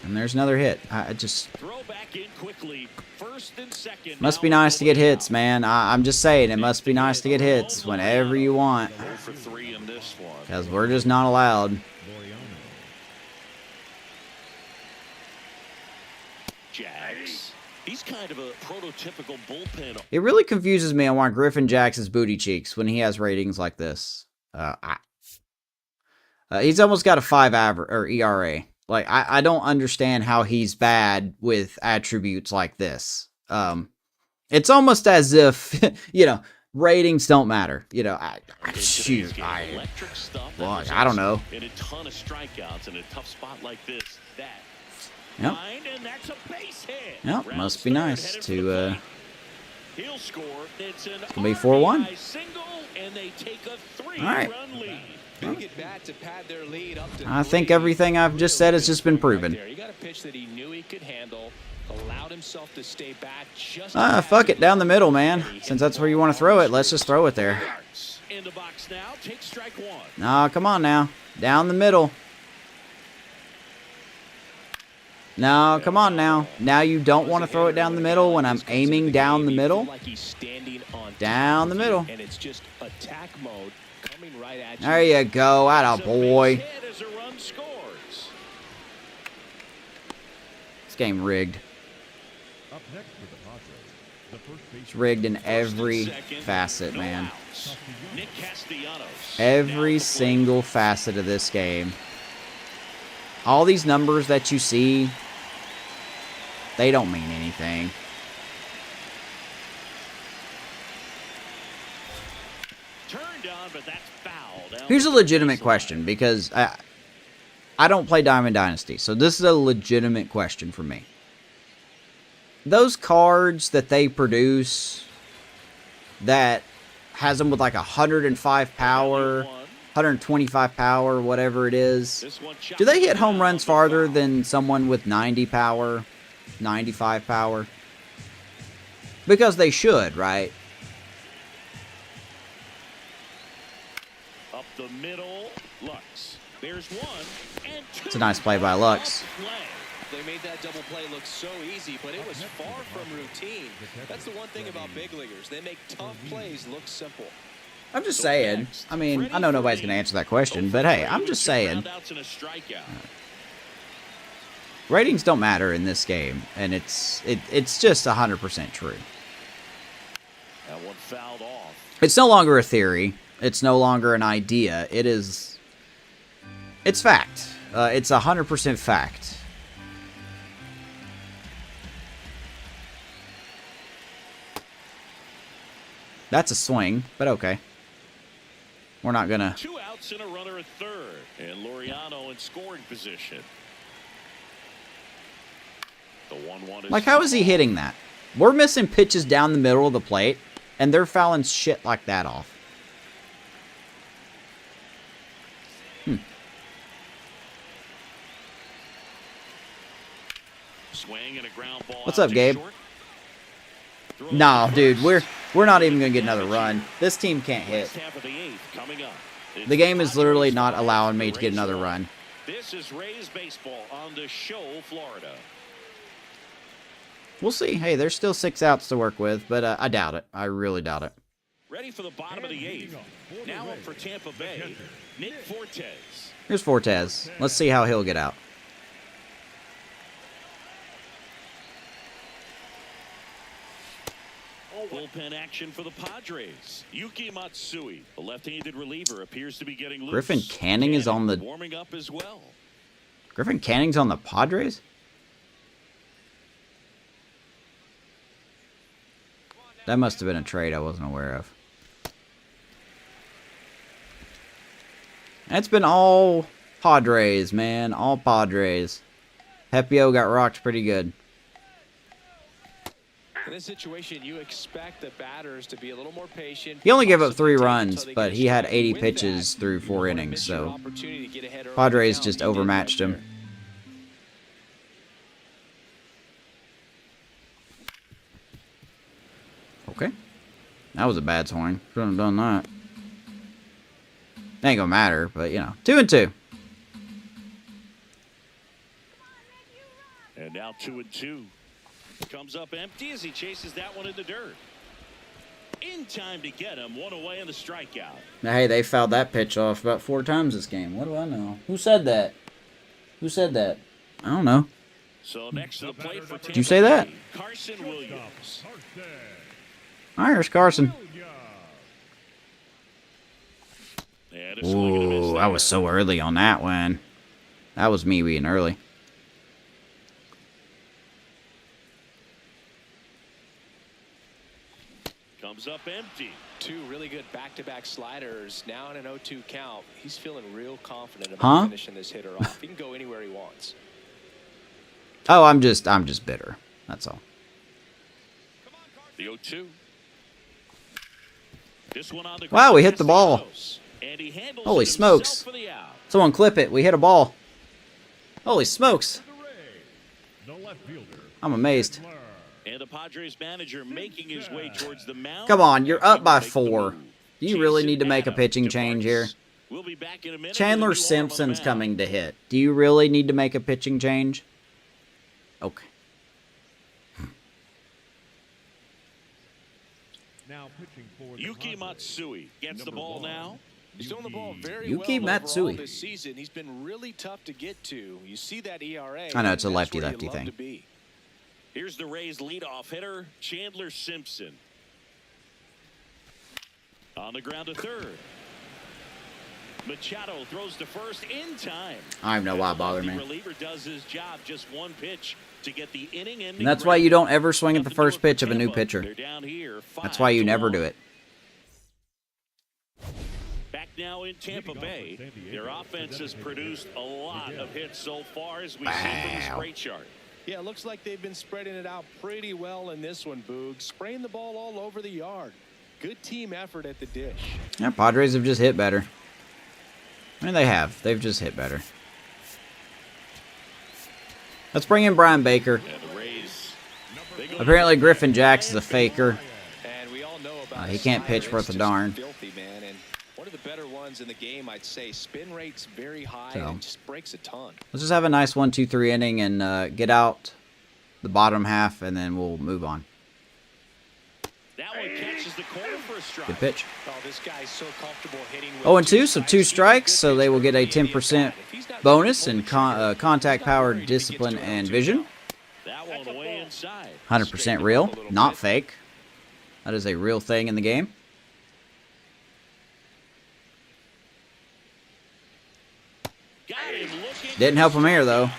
And there's another hit. I just Throw back in quickly. 1st and 2nd. must be nice to get hits, man. I'm just saying, it must be nice to get hits whenever you want. 0 for 3 in this one. Because we're just not allowed. Jax. He's kind of a prototypical bullpen. It really confuses me on why Griffin Jacks is booty cheeks when he has ratings like this. He's almost got a 5 average or ERA. Like I don't understand how he's bad with attributes like this. It's almost as if ratings don't matter. Shoot, Electric stuff. well, I don't know. And a ton of strikeouts in a tough spot like this. That. Yep. Line, and that's a base hit. Yep, Round must be third, nice headed to, for the plate. He'll score. It's an gonna be 4-1. RBI single, and they take a 3-run right. lead. Big at bat to pad their lead up to I think 3. everything I've just said has just been proven. Right there. He got a pitch that he knew he could handle, allowed himself to stay back just Fuck it, down the middle, man. Since that's where you want to throw it, let's just throw it there. In the box now, take strike 1. No, come on now. Down the middle. No, come on now. Now you don't want to throw it down the middle when I'm aiming down the middle. Like he's standing on Down the middle. and it's just attack mode coming right at you. There you go. Atta boy. Hit as a run scores. This game rigged. Up next for the Padres, the first It's baseman, rigged in First and every second, facet, no man. outs. Nick Castellanos. Every now at the plate. single facet of this game. All these numbers that you see, they don't mean anything. Turned on, but that's foul. Down Here's a the legitimate baseline. question, because I don't play Diamond Dynasty, so this is a legitimate question for me. Those cards that they produce that has them with like 105 power, 125 power, whatever it is, This one do they hit chopped home down runs the farther foul. than someone with 90 power, 95 power? Because they should, right? Up the middle, Lux. There's one and two. It's a nice play by Lux. Up play. They made that double play look so easy, but it was far from routine. That's the one thing about big leaguers. They make tough plays look simple. I'm just saying. I mean, I know nobody's going to answer that question, but hey, I'm just saying. Groundouts and a strikeout. Ratings don't matter in this game, and it's just 100% true. That one fouled off. It's no longer a theory. It's no longer an idea. It's fact. It's 100% fact. That's a swing, but okay. We're not gonna. 2 outs and a runner at third, and Laureano in scoring position. The 1-1 is Like, how is he hitting that? We're missing pitches down the middle of the plate, and they're fouling shit like that off. swing and a ground ball. What's out up, to Gabe? short. Throw No, to dude, first. we're not even gonna get another run. This team can't hit. Last half of the 8th coming up. It's The game is literally Padres not 5, allowing me to get Rays another 1. run. This is Rays baseball on the show, Florida. We'll see. Hey, there's still 6 outs to work with, but I doubt it. I really doubt it. Ready for the bottom of the 8th. Now up for Tampa Bay, Nick Fortes. Here's Fortes. Let's see how he'll get out. Bullpen action for the Padres. Yuki Matsui, the left-handed reliever, appears to be getting loose. Griffin Canning is on the- warming up as well. Griffin Canning's on the Padres? That must have been a trade I wasn't aware of. It's been all Padres, man. All Padres. Hepio got rocked pretty good. In this situation, you expect the batters to be a little more patient. He only gave up possibly 3 take it runs, until they but get he had stride. 80 With pitches that, through 4 you don't innings, miss your so opportunity to get ahead early Padres now. just He did right overmatched him. there. Okay. That was a bad swing. Shouldn't have done that. Ain't gonna matter, but you know. 2-2. And now 2-2. Comes up empty as he chases that one in the dirt. In time to get him. One away in the strikeout. Now, hey, they fouled that pitch off about 4 times this game. What do I know? Who said that? Who said that? I don't know. So next to the plate for Tampa Did you say that? Bay, Carson Williams. All right, here's Carson. And a swing and a miss Ooh, I there. was so early on that one. That was me being early. Comes up empty. 2 really good back-to-back sliders. Now in an 0-2 count. He's feeling real confident about Huh? finishing this hitter off. He can go anywhere he wants. Oh, I'm just bitter. That's all. The 0-2. This one on the Wow, ground we hit the ball. Castellanos. And he handles Holy it smokes. himself for the out. Someone clip it. We hit a ball. Holy smokes. The left fielder, I'm amazed. And the Padres manager making his way towards the mound. Come on, you're up by Make the 4. move. Do you really Jason need to make a Adam pitching change here? departs. We'll be back in a minute with a Chandler new arm on the Simpson's mound. coming to hit. Do you really need to make a pitching change? Okay. now pitching for the Yuki Padres, Matsui gets the number ball 1, now. He's throwing the ball very Yuki well overall Matsui. this season. He's been really tough to get to. You see that ERA. I know, it's a that's where you lefty-lefty love thing. to be. Here's the Rays' leadoff hitter, Chandler Simpson. On the ground to third. Machado throws to first in time. I don't know why it bothered The me. reliever does his job, just one pitch to get the inning ending. And that's why you don't ever swing at the first pitch of a new pitcher. They're down here, That's why you never 5-1. do it. Back now in Tampa Bay, their offense has produced a lot of hits so far, as we see from the spray chart. Yeah, it looks like they've been spreading it out pretty well in this one, Boog. Spraying the ball all over the yard. Good team effort at the dish. Yeah, Padres have just hit better. I mean, they have. They've just hit better. Let's bring in Brian Baker. And the Rays, they go Apparently, Griffin Jacks is a faker. And we all know about He can't pitch worth a just darn. filthy, man. And one of the better ones in the game, I'd say. Spin rate's very high So. and just breaks a ton. Let's just have a nice 1-2-3 inning and get out the bottom half, and then we'll move on. That one catches the corner for a strike. Good pitch. Oh, this guy's so comfortable hitting with 0-2, so 2 strikes, so they will get a 10% bonus in contact power, discipline, and vision. That one way inside. 100% real, not fake. That is a real thing in the game. Got him looking. Didn't help him here, though.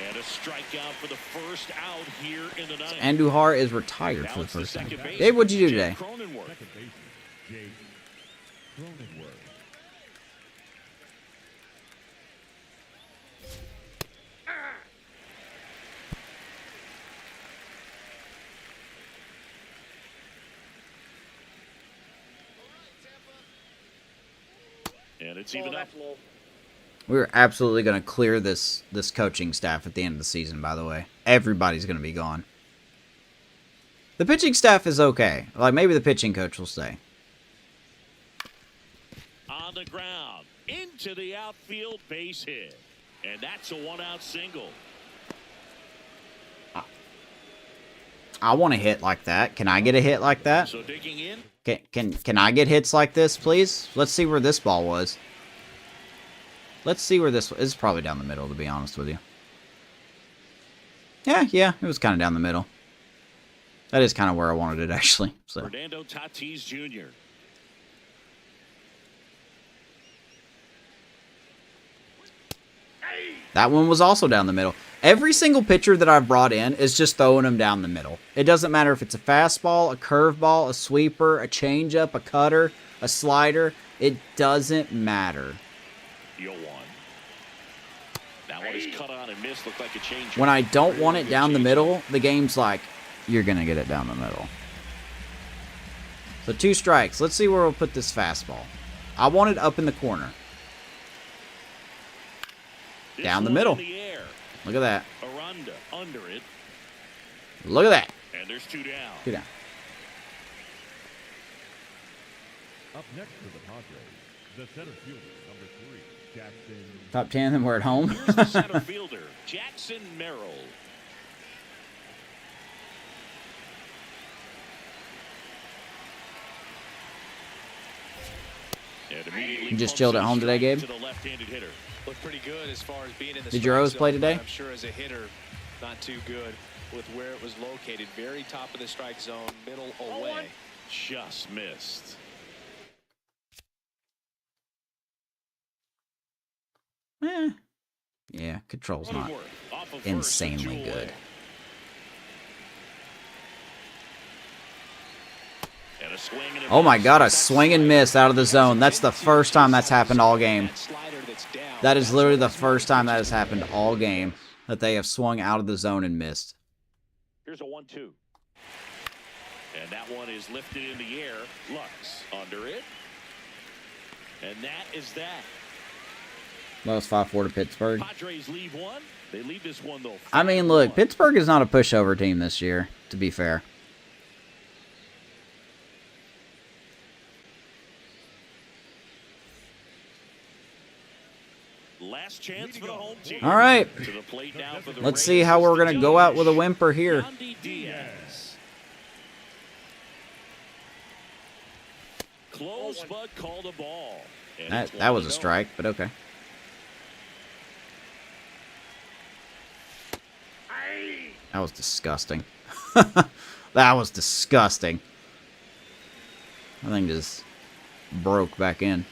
And a strikeout for the first out here in the ninth. Andujar is retired Now for the it's the first time. second baseman, Dave, what'd you do today? Jake Cronenworth. Second baseman, Jake Cronenworth. And it's Oh, even up. that's low. We're absolutely going to clear this coaching staff at the end of the season, by the way. Everybody's going to be gone. The pitching staff is okay. Like, maybe the pitching coach will stay. On the ground. Into the outfield, base hit. And that's a one-out single. I want a hit like that. Can I get a hit like that? So digging in. Can I get hits like this, please? Let's see where this ball was. Let's see where this... It's probably down the middle, to be honest with you. Yeah, it was kind of down the middle. That is kind of where I wanted it, actually. So Fernando Tatis Jr. that one was also down the middle. Every single pitcher that I've brought in is just throwing them down the middle. It doesn't matter if it's a fastball, a curveball, a sweeper, a changeup, a cutter, a slider. It doesn't matter. Yo one. That one is cut on and missed. Looked like a change. When I don't want it down the middle, the game's like, you're going to get it down the middle. So 2 strikes. Let's see where we'll put this fastball. I want it up in the corner. Down the middle. Look at that. Aranda under it. Look at that. And there's 2 down. 2 down. Up next for the Padres, the center fielder, number 3, Jackson. Top 10, then we're at home. Here's the center fielder, Jackson Merrill. And immediately You just chilled at home today, Gabe? to the left-handed hitter. Looked pretty good as far as being in the Did your strike O's play zone, today? but I'm sure as a hitter, not too good with where it was located. Very top of the strike zone, middle away. Just missed. Yeah, control's not Cronenworth off of first, insanely 2 good. away. And a swing and a Oh my miss. god, a swing and miss out of the zone. That's the first time that's happened all game. That slider that's down. That is literally the first time that has happened all game, that they have swung out of the zone and missed. Here's a 1-2. And that one is lifted in the air. Lux under it. And that is that. That was 5-4 to Pittsburgh. Padres leave one. They leave this one, though. I mean, look, 5-1. Pittsburgh is not a pushover team this year, to be fair. Last chance for the home team. All right. To the plate now for the Let's Rays see how is we're the going to go out with a judge, whimper here. Yandy Diaz. Close but called a ball. And That was a strike, but okay. That was disgusting. That was disgusting. I think just broke back in.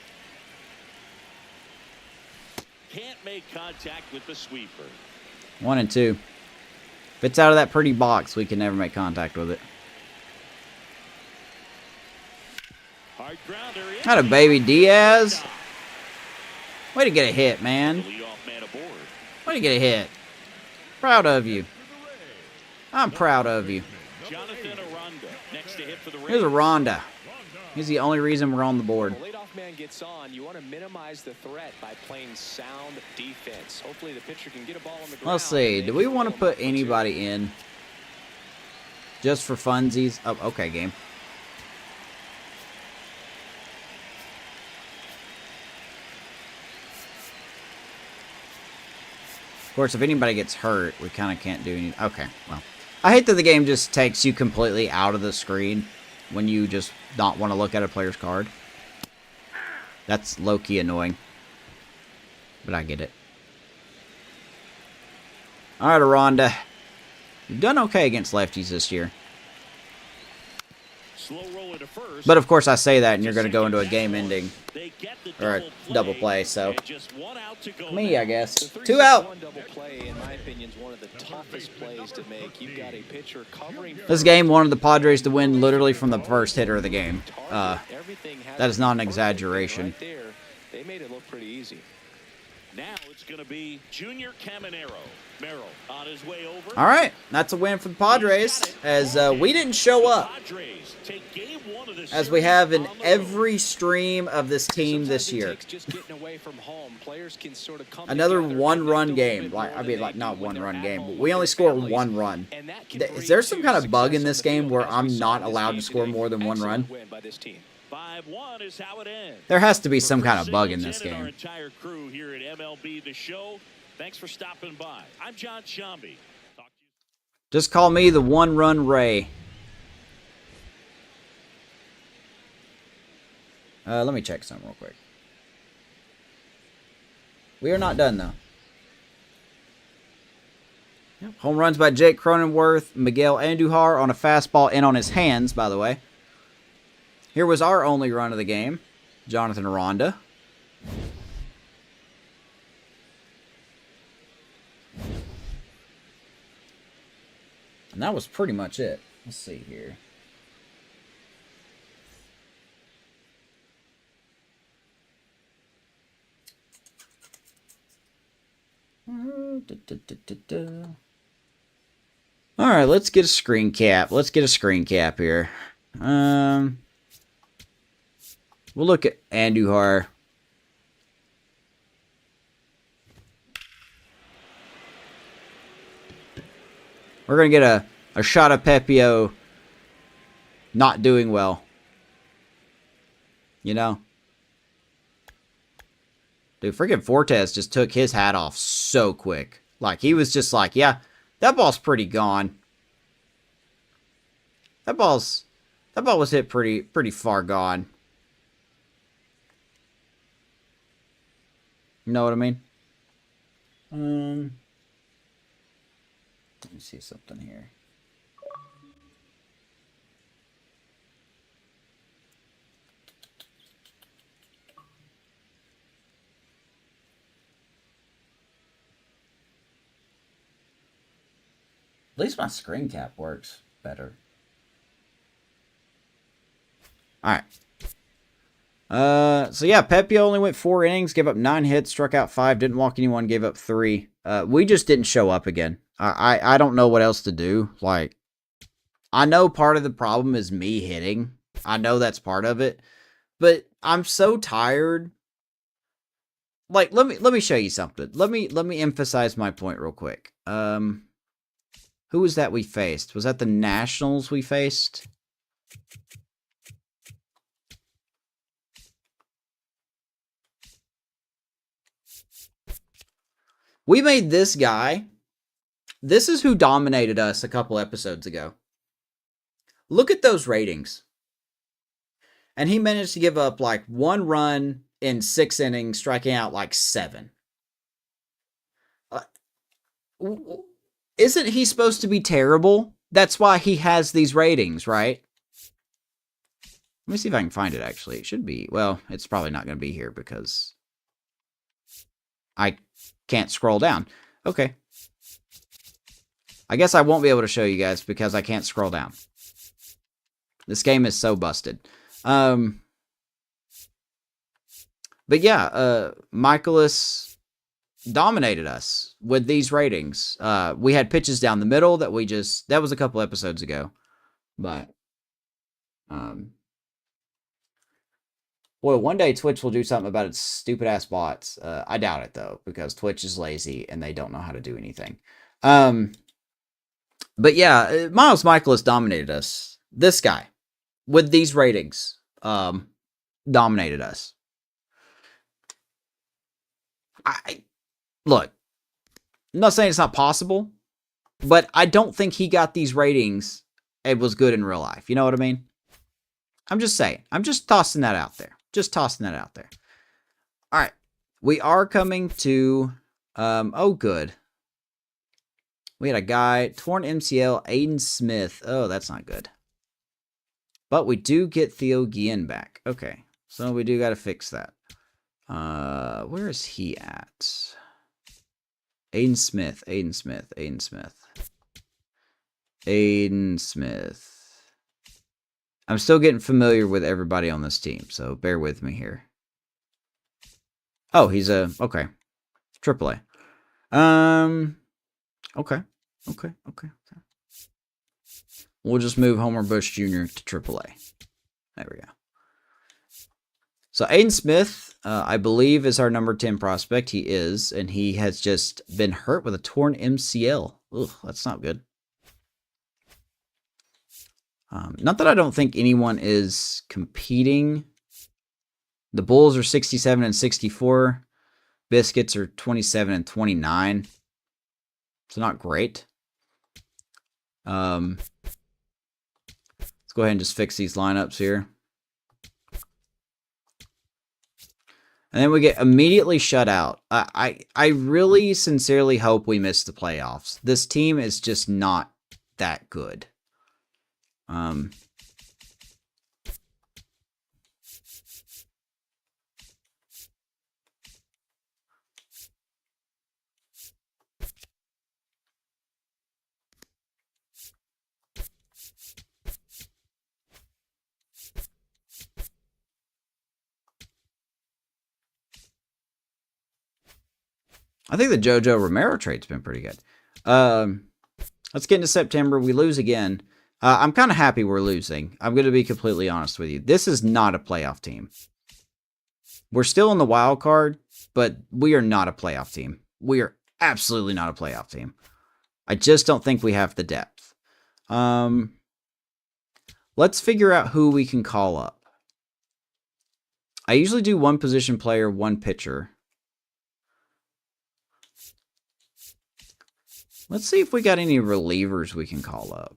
Can't make contact with the sweeper. 1 and 2. If it's out of that pretty box, we can never make contact with it. Hard grounder. Not a baby Diaz. Way to get a hit, man. Leadoff man aboard. Way to get a hit. Proud of you. I'm proud of you. Jonathan Aranda next to hit for the Here's a Rays. Ronda. He's the only reason we're on the board. When the leadoff man gets on, you want to minimize the threat by playing sound defense. Hopefully the pitcher can get a ball on the ground. Let's see. Do we want to put anybody in? Just for funsies? Oh, okay, game. Of course, if anybody gets hurt, we kind of can't do anything. Okay, well. I hate that the game just takes you completely out of the screen when you just not want to look at a player's card. That's low-key annoying. But I get it. Alright, Aranda. You've done okay against lefties this year. Slow roll into first. But of course I say that and you're going to go into a game-ending They get the or a double play, so and just one out to go me, now. I guess. The 2 out. 3-6-1 double play, in my opinion, is one of the toughest plays to make. You've got a pitcher covering This game wanted the Padres to win literally from the first hitter of the game. Everything has That is not an perfect, and exaggeration. Right there, they made it look pretty easy. Now it's going to be Junior Caminero. Merrill on his way over. All right, that's a win for the Padres, as we didn't show up, Padres take game 1 of this as we series have in on the road. every stream of this team Sometimes this it year. takes just getting away from home. Players can sort of come Another together and one-run connect a game. little bit Like, more I than mean, they like, do not when they're one-run at game, home but with we their only scored families. 1 run. And that can Is breed there some to kind of bug in success this on the game field, where as I'm we saw not in this allowed to game score today. more than 1 run? Excellent win by this team. 5-1 is how it ends. There has to be For some kind Chris of bug in Singleton this and our game. entire crew here at MLB The Show, thanks for stopping by. I'm John Shambi. Talk to you. Just call me the 1-run Ray. Let me check something real quick. We are not done, though. Yep. Home runs by Jake Cronenworth, Miguel Andujar on a fastball and on his hands, by the way. Here was our only run of the game, Jonathan Aranda. And that was pretty much it. Let's see here. All right, let's get a screen cap. Let's get a screen cap here. We'll look at Andujar. We're going to get a shot of Pepio not doing well. You know? Dude, freaking Fortes just took his hat off so quick. Like, he was just like, yeah, that ball's pretty gone. That ball was hit pretty far gone. You know what I mean? Let me see something here. At least my screen cap works better. Alright. So yeah, Pepio only went 4 innings, gave up 9 hits, struck out 5, didn't walk anyone, gave up 3. We just didn't show up again. I don't know what else to do. Like, I know part of the problem is me hitting. I know that's part of it. But I'm so tired. Like, let me show you something. Let me emphasize my point real quick. Who was that we faced? Was that the Nationals we faced? We made this guy. This is who dominated us a couple episodes ago. Look at those ratings. And he managed to give up like 1 run in 6 innings, striking out like 7. Isn't he supposed to be terrible? That's why he has these ratings, right? Let me see if I can find it, actually. It should be. Well, it's probably not going to be here because I can't scroll down. Okay. I guess I won't be able to show you guys because I can't scroll down. This game is so busted. But yeah, Michaelis dominated us with these ratings. We had pitches down the middle that that was a couple episodes ago. But, well, one day Twitch will do something about its stupid ass bots. I doubt it though, because Twitch is lazy and they don't know how to do anything. But yeah, Miles Michaelis dominated us. This guy, with these ratings, dominated us. Look, I'm not saying it's not possible, but I don't think he got these ratings and was good in real life. You know what I mean? I'm just saying. I'm just tossing that out there. All right. We are coming to, oh, good. We had a guy, torn MCL, Aiden Smith. Oh, that's not good. But we do get Theo Guillen back. Okay. So we do got to fix that. Where is he at? Aiden Smith. I'm still getting familiar with everybody on this team, so bear with me here. Oh, he's okay. AAA. Okay. We'll just move Homer Bush Jr. to AAA. There we go. So Aiden Smith, I believe, is our number 10 prospect. He is, and he has just been hurt with a torn MCL. Ugh, that's not good. Not that I don't think anyone is competing. The Bulls are 67 and 64. Biscuits are 27 and 29. So not great. Let's go ahead and just fix these lineups here. And then we get immediately shut out. I really sincerely hope we miss the playoffs. This team is just not that good. I think the JoJo Romero trade's been pretty good. Let's get into September. We lose again. I'm kind of happy we're losing. I'm going to be completely honest with you. This is not a playoff team. We're still in the wild card, but we are not a playoff team. We are absolutely not a playoff team. I just don't think we have the depth. Let's figure out who we can call up. I usually do one position player, one pitcher. Let's see if we got any relievers we can call up.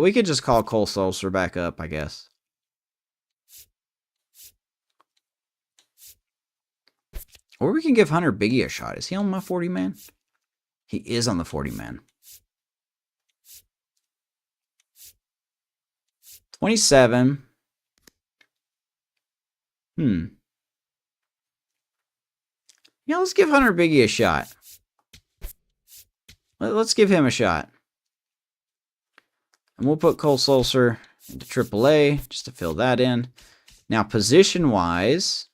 We could just call Cole Sulser back up, I guess. Or we can give Hunter Biggie a shot. Is he on my 40-man? He is on the 40-man. 27. Yeah, let's give Hunter Biggie a shot. Let's give him a shot. And we'll put Cole Sulser into AAA just to fill that in. Now, position-wise,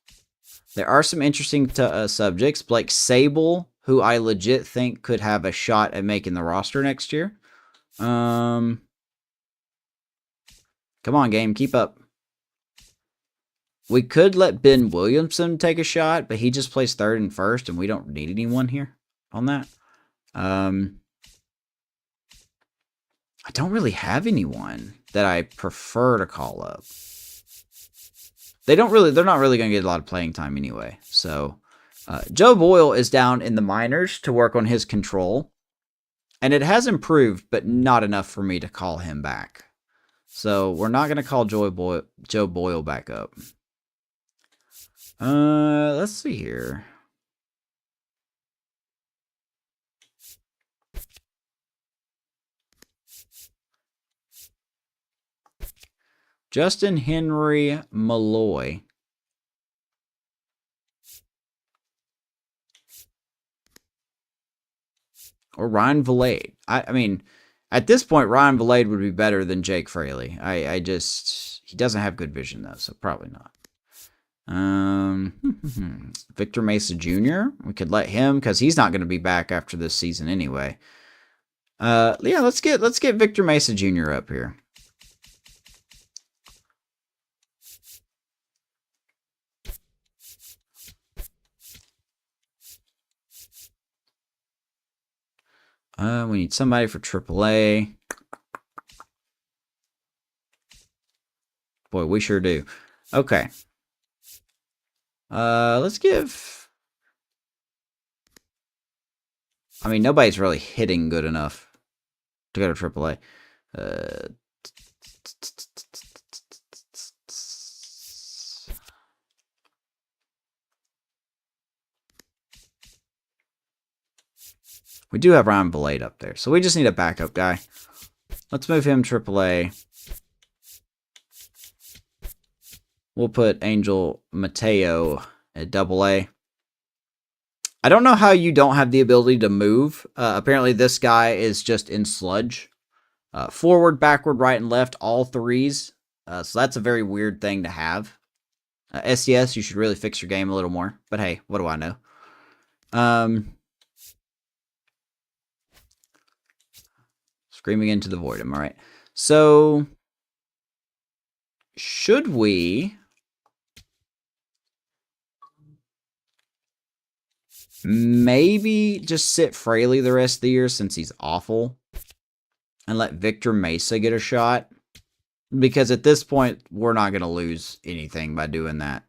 there are some interesting subjects. Blake Sable, who I legit think could have a shot at making the roster next year. Come on, game. Keep up. We could let Ben Williamson take a shot, but he just plays third and first, and we don't need anyone here on that. I don't really have anyone that I prefer to call up. They're not really going to get a lot of playing time anyway. So, Joe Boyle is down in the minors to work on his control. And it has improved, but not enough for me to call him back. So, we're not going to call Joe Boyle back up. Let's see here. Justin Henry Malloy. Or Ryan Vilade. I mean, at this point, Ryan Vilade would be better than Jake Fraley. He doesn't have good vision, though, so probably not. Victor Mesa Jr. We could let him, because he's not going to be back after this season anyway. Yeah, let's get Victor Mesa Jr. up here. We need somebody for AAA. Boy, we sure do. Okay. Let's give... I mean, nobody's really hitting good enough to go to AAA. We do have Ryan Vilade up there, so we just need a backup guy. Let's move him AAA. We'll put Angel Mateo at AA. I don't know how you don't have the ability to move. Apparently this guy is just in sludge. Forward, backward, right, and left, all threes. So that's a very weird thing to have. SES, you should really fix your game a little more. But hey, what do I know? Screaming into the void, am I right? So, should we... maybe just sit Fraley the rest of the year since he's awful and let Victor Mesa get a shot? Because at this point, we're not going to lose anything by doing that.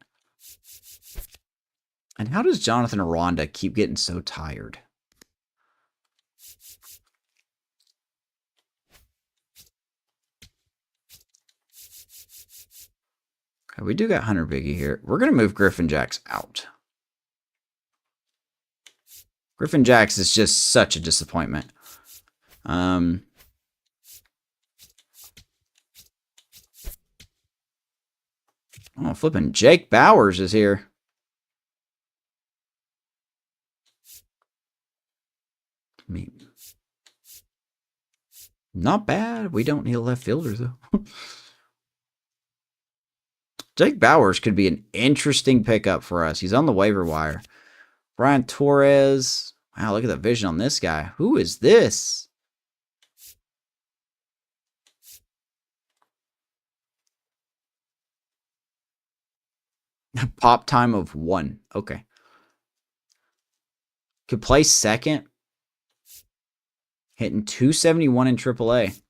And how does Jonathan Aranda keep getting so tired? Okay, we do got Hunter Biggie here. We're going to move Griffin Jacks out. Griffin Jacks is just such a disappointment. Oh, flipping Jake Bowers is here. I mean, not bad. We don't need a left fielder, though. Jake Bowers could be an interesting pickup for us. He's on the waiver wire. Brian Torres. Wow, look at the vision on this guy. Who is this? Pop time of 1. Okay. Could play second. Hitting 271 in AAA.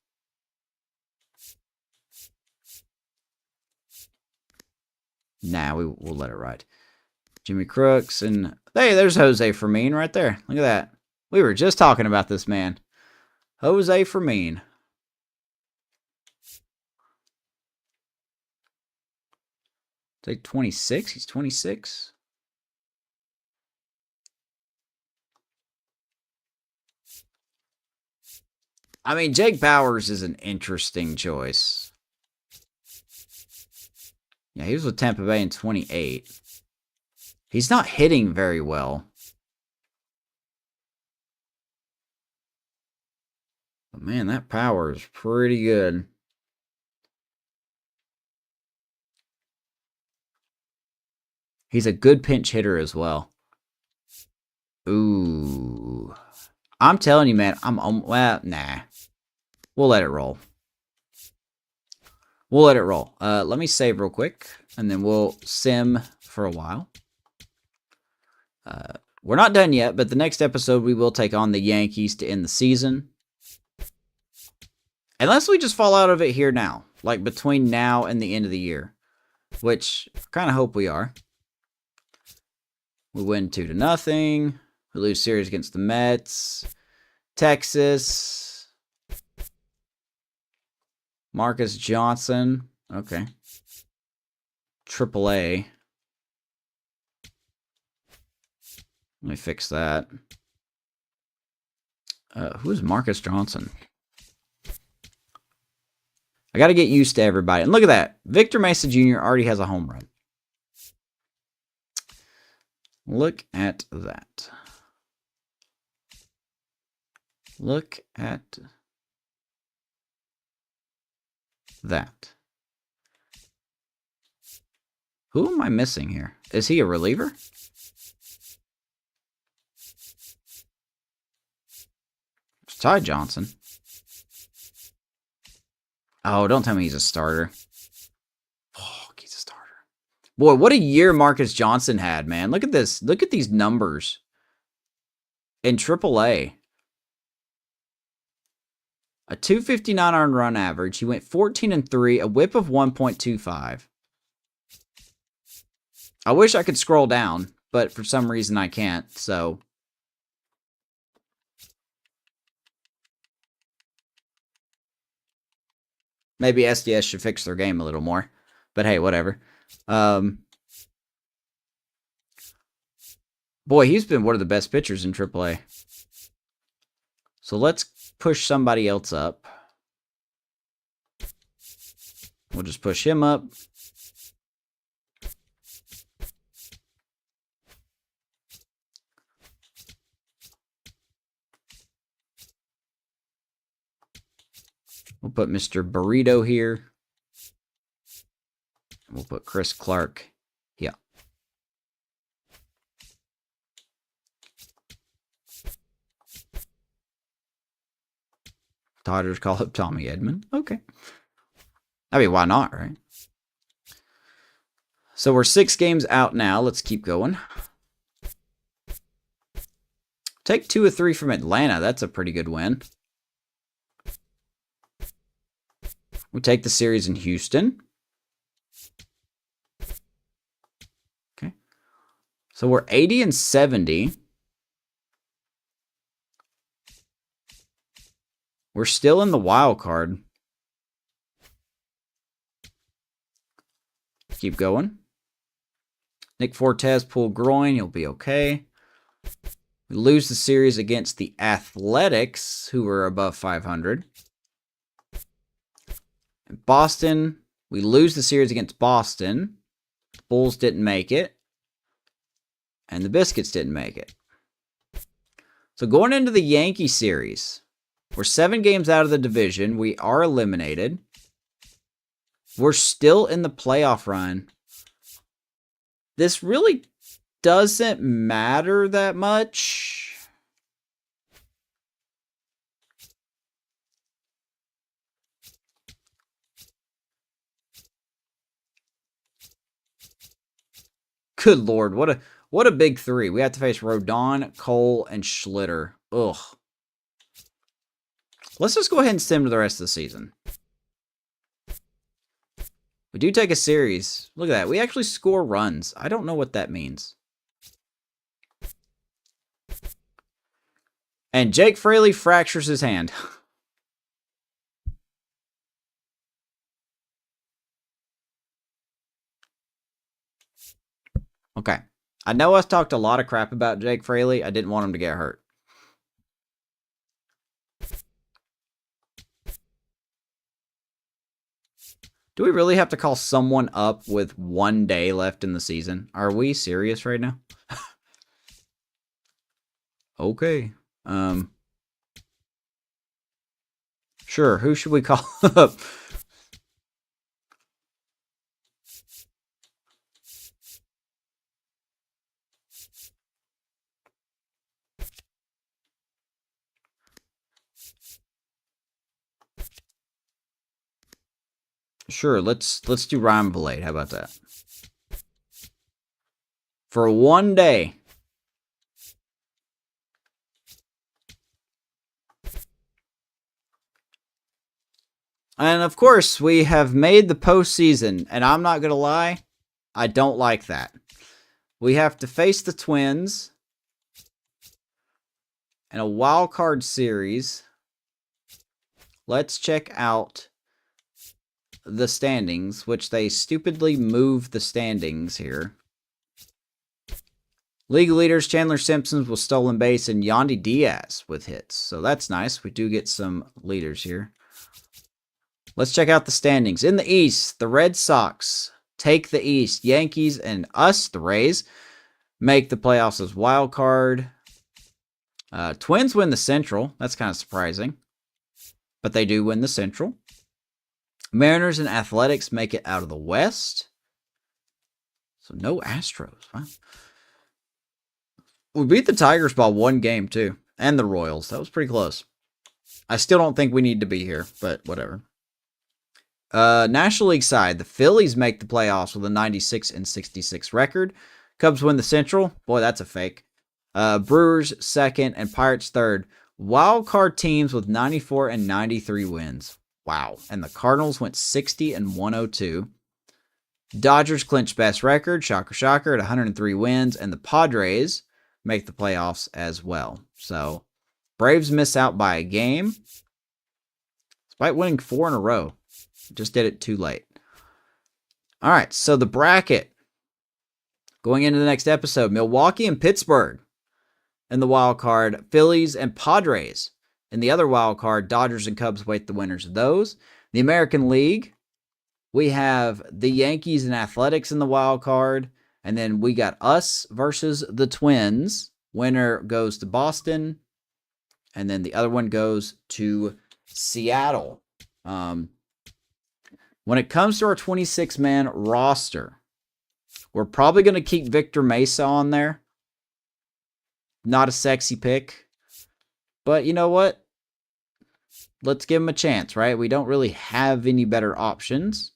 Nah, we'll let it ride. Jimmy Crooks and... hey, there's Jose Fermin right there. Look at that. We were just talking about this man. Jose Fermin. Take 26. He's 26. I mean, Jake Bowers is an interesting choice. Yeah, he was with Tampa Bay in 28. He's not hitting very well. But man, that power is pretty good. He's a good pinch hitter as well. Ooh. I'm telling you, man, well, nah. We'll let it roll. We'll let it roll. Let me save real quick, and then we'll sim for a while. We're not done yet, but the next episode we will take on the Yankees to end the season. Unless we just fall out of it here now, like between now and the end of the year, which I kind of hope we are. We win 2-0. We lose series against the Mets. Texas. Marcus Johnson. Okay. AAA. Let me fix that. Who is Marcus Johnson? I got to get used to everybody. And look at that. Victor Mesa Jr. already has a home run. Look at that. Look at that. Who am I missing here? Is he a reliever? It's Ty Johnson. Oh, don't tell me he's a starter. Oh, he's a starter. Boy, what a year Marcus Johnson had, man. Look at this. Look at these numbers. In AAA. A 259 earned run average. He went 14-3, a whip of 1.25. I wish I could scroll down, but for some reason I can't, so. Maybe SDS should fix their game a little more. But hey, whatever. Boy, he's been one of the best pitchers in AAA. So let's push somebody else up. We'll just push him up. We'll put Mr. Burrito here. We'll put Chris Clark. Yeah. Dodgers call up Tommy Edman. Okay. I mean, why not, right? So we're 6 games out now. Let's keep going. Take 2 of 3 from Atlanta. That's a pretty good win. We'll take the series in Houston. Okay. So we're 80-70. We're still in the wild card. Keep going. Nick Fortes pulled groin. He'll be okay. We lose the series against the Athletics, who were above 500. Boston, we lose the series against Boston. The Bulls didn't make it. And the Biscuits didn't make it. So going into the Yankee series, we're 7 games out of the division. We are eliminated. We're still in the playoff run. This really doesn't matter that much. Good Lord, what a big 3. We have to face Rodon, Cole, and Schlitter. Ugh. Let's just go ahead and sim to the rest of the season. We do take a series. Look at that. We actually score runs. I don't know what that means. And Jake Fraley fractures his hand. Okay. I know I talked a lot of crap about Jake Fraley. I didn't want him to get hurt. Do we really have to call someone up with 1 day left in the season? Are we serious right now? Okay. Sure, who should we call up? Sure, let's do Ryan Blade. How about that? For 1 day. And of course, we have made the postseason, and I'm not gonna lie, I don't like that. We have to face the Twins in a wild card series. Let's check out the standings, which they stupidly moved the standings here. League leaders Chandler Simpson with stolen base and Yandy Diaz with hits. So that's nice. We do get some leaders here. Let's check out the standings. In the East, the Red Sox take the East. Yankees and us, the Rays, make the playoffs as wild card. Twins win the Central. That's kind of surprising. But they do win the Central. Mariners and Athletics make it out of the West. So no Astros. Wow. We beat the Tigers by 1 game, too. And the Royals. That was pretty close. I still don't think we need to be here, but whatever. National League side, the Phillies make the playoffs with a 96-66 record. Cubs win the Central. Boy, that's a fake. Brewers second and Pirates third. Wild card teams with 94 and 93 wins. Wow. And the Cardinals went 60 and 102. Dodgers clinch best record, shocker, shocker, at 103 wins. And the Padres make the playoffs as well. So, Braves miss out by a game, despite winning 4 in a row. Just did it too late. All right, so the bracket. Going into the next episode, Milwaukee and Pittsburgh in the wild card. Phillies and Padres in the other wild card. Dodgers and Cubs wait the winners of those. The American League, we have the Yankees and Athletics in the wild card. And then we got us versus the Twins. Winner goes to Boston. And then the other one goes to Seattle. When it comes to our 26-man roster, we're probably going to keep Victor Mesa on there. Not a sexy pick. But you know what? Let's give him a chance, right? We don't really have any better options.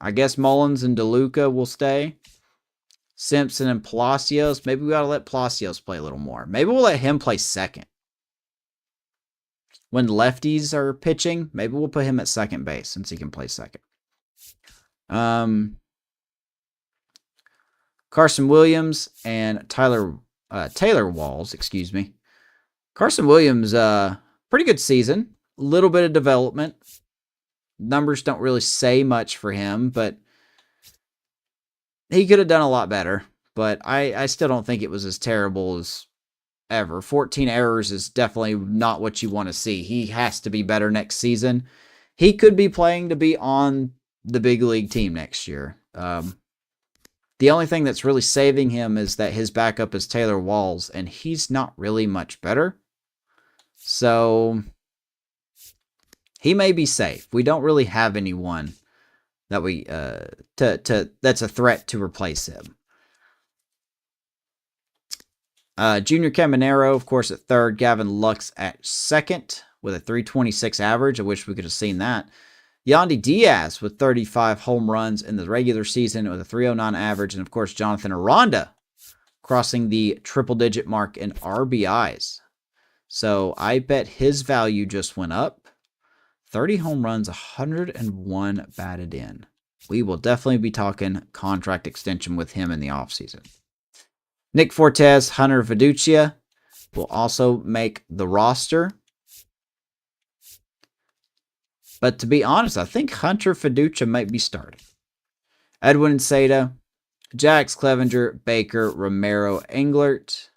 I guess Mullins and DeLuca will stay. Simpson and Palacios. Maybe we ought to let Palacios play a little more. Maybe we'll let him play second. When lefties are pitching, maybe we'll put him at second base since he can play second. Carson Williams and Taylor Walls, excuse me. Carson Williams, pretty good season. A little bit of development. Numbers don't really say much for him, but he could have done a lot better. But I still don't think it was as terrible as ever. 14 errors is definitely not what you want to see. He has to be better next season. He could be playing to be on the big league team next year. The only thing that's really saving him is that his backup is Taylor Walls, and he's not really much better. So he may be safe. We don't really have anyone that we that's a threat to replace him. Junior Caminero, of course, at third. Gavin Lux at second with a 326 average. I wish we could have seen that. Yandy Diaz with 35 home runs in the regular season with a 309 average. And, of course, Jonathan Aranda crossing the triple-digit mark in RBIs. So I bet his value just went up. 30 home runs, 101 batted in. We will definitely be talking contract extension with him in the offseason. Nick Fortes, Hunter Fiducia will also make the roster. But to be honest, I think Hunter Fiducia might be starting. Edwin Seda, Jax Clevenger, Baker, Romero, Englert.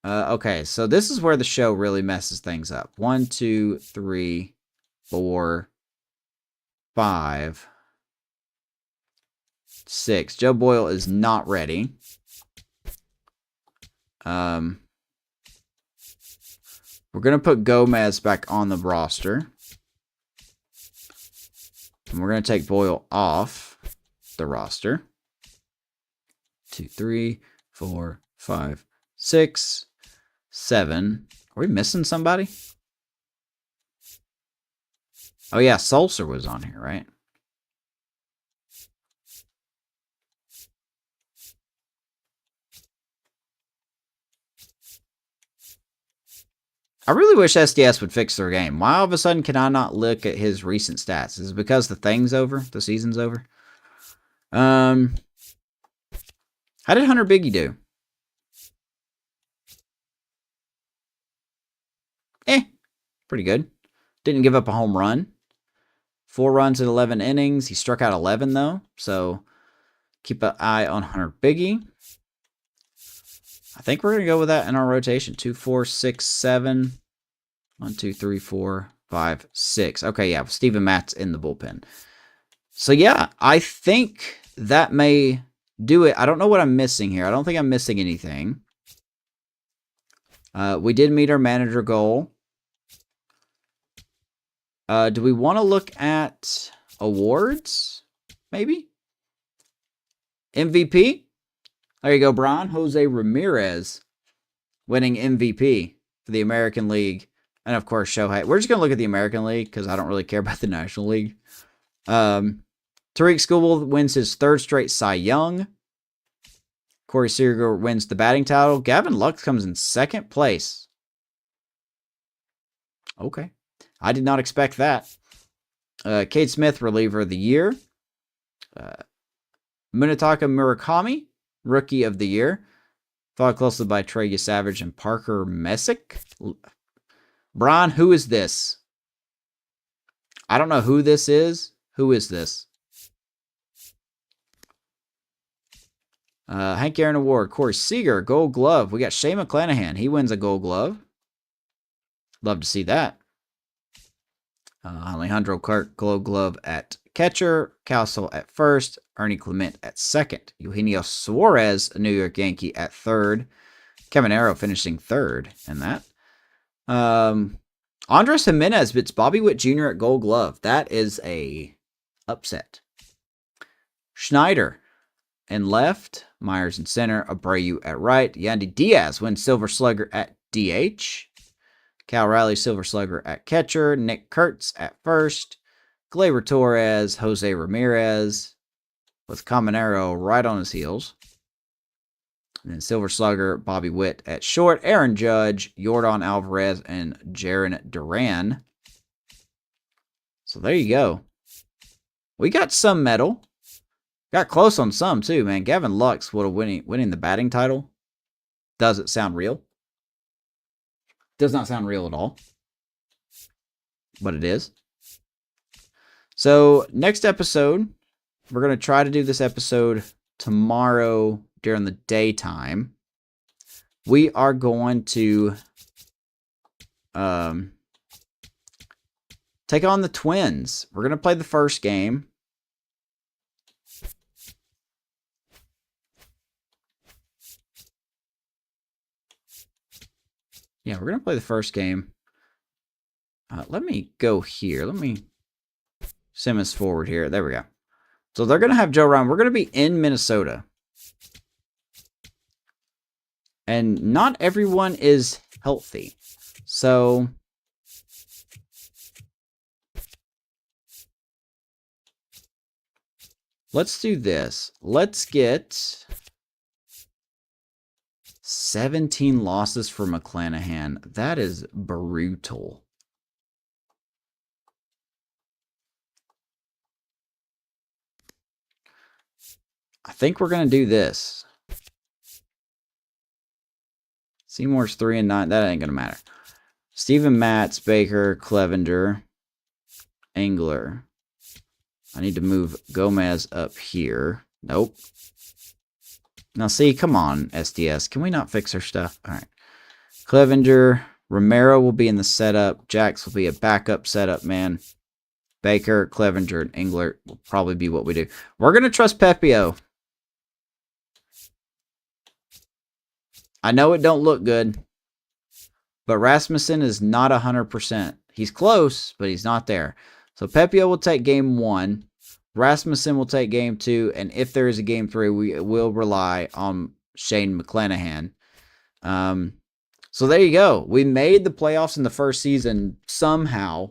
Okay, so this is where the show really messes things up. 1, 2, 3, 4, 5, 6. Joe Boyle is not ready. We're going to put Gomez back on the roster. And we're going to take Boyle off the roster. 2, 3, 4, 5, 6, 7. Are we missing somebody? Oh, yeah, Sulcer was on here, right? I really wish SDS would fix their game. Why all of a sudden can I not look at his recent stats? Is it because the thing's over? The season's over? How did Hunter Biggie do? Pretty good. Didn't give up a home run. 4 runs in 11 innings. He struck out 11, though. So Keep an eye on Hunter Biggie. I think we're going to go with that in our rotation. 2, 4, 6, 7. 1, 2, 3, 4, 5, 6. Okay, yeah, Steven Matt's in the bullpen. So, yeah, I think that may do it. I don't know what I'm missing here. I don't think I'm missing anything. We did meet our manager goal. Do we want to look at awards? Maybe? MVP? There you go, Brian. Jose Ramirez winning MVP for the American League. And, of course, Shohei. We're just going to look at the American League because I don't really care about the National League. Tariq Skubal wins his 3rd straight Cy Young. Corey Seager wins the batting title. Gavin Lux comes in 2nd place. Okay. I did not expect that. Cade Smith, reliever of the year. Munetaka Murakami, rookie of the year. Followed closely by Trey Savage and Parker Messick. Brian, who is this? I don't know who this is. Who is this? Hank Aaron Award. Corey Seager, Gold Glove. We got Shane McClanahan. He wins a Gold Glove. Love to see that. Alejandro Kirk, Gold Glove at catcher. Castle at 1st. Ernie Clement at 2nd. Eugenio Suarez, a New York Yankee, at 3rd. Kevin Arrow finishing 3rd in that. Andres Jimenez beats Bobby Witt Jr. at Gold Glove. That is a upset. Schneider in left. Myers in center. Abreu at right. Yandy Diaz wins Silver Slugger at DH. Cal Riley, Silver Slugger at catcher. Nick Kurtz at 1st. Gleyber Torres, Jose Ramirez with Caminero right on his heels. And then Silver Slugger, Bobby Witt at short. Aaron Judge, Yordan Alvarez, and Jaron Duran. So there you go. We got some medal. Got close on some too, man. Gavin Lux would have winning the batting title. Does it sound real? Does not sound real at all. But it is. So next episode, we're going to try to do this episode tomorrow during the daytime. We are going to take on the Twins. We're going to play the first game. Yeah, we're going to play the first game. Let me go here. Let me send us forward here. There we go. So they're going to have Joe Ryan. We're going to be in Minnesota. And not everyone is healthy. So let's do this. Let's get 17 losses for McClanahan. That is brutal. I think we're going to do this. Seymour's 3-9. That ain't going to matter. Steven Matz, Baker, Clevenger, Engler. I need to move Gomez up here. Nope. Now, see, come on, SDS. Can we not fix our stuff? All right. Clevenger, Romero will be in the setup. Jax will be a backup setup man. Baker, Clevenger, and Engler will probably be what we do. We're going to trust Pepio. I know it don't look good, but Rasmussen is not 100%. He's close, but he's not there. So Pepio will take game 1. Rasmussen will take game 2, and if there is a game 3, we will rely on Shane McClanahan. So there you go. We made the playoffs in the first season somehow.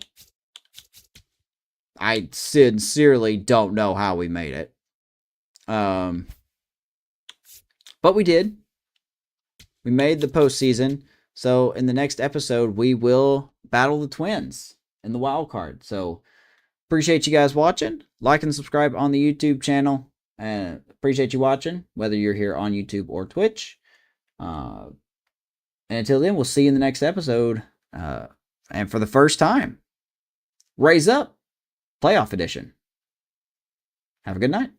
I sincerely don't know how we made it. But we did. We made the postseason. So in the next episode, we will battle the Twins in the wild card. So appreciate you guys watching. Like and subscribe on the YouTube channel. And appreciate you watching, whether you're here on YouTube or Twitch. And until then, we'll see you in the next episode. And for the first time, Raise Up Playoff Edition. Have a good night.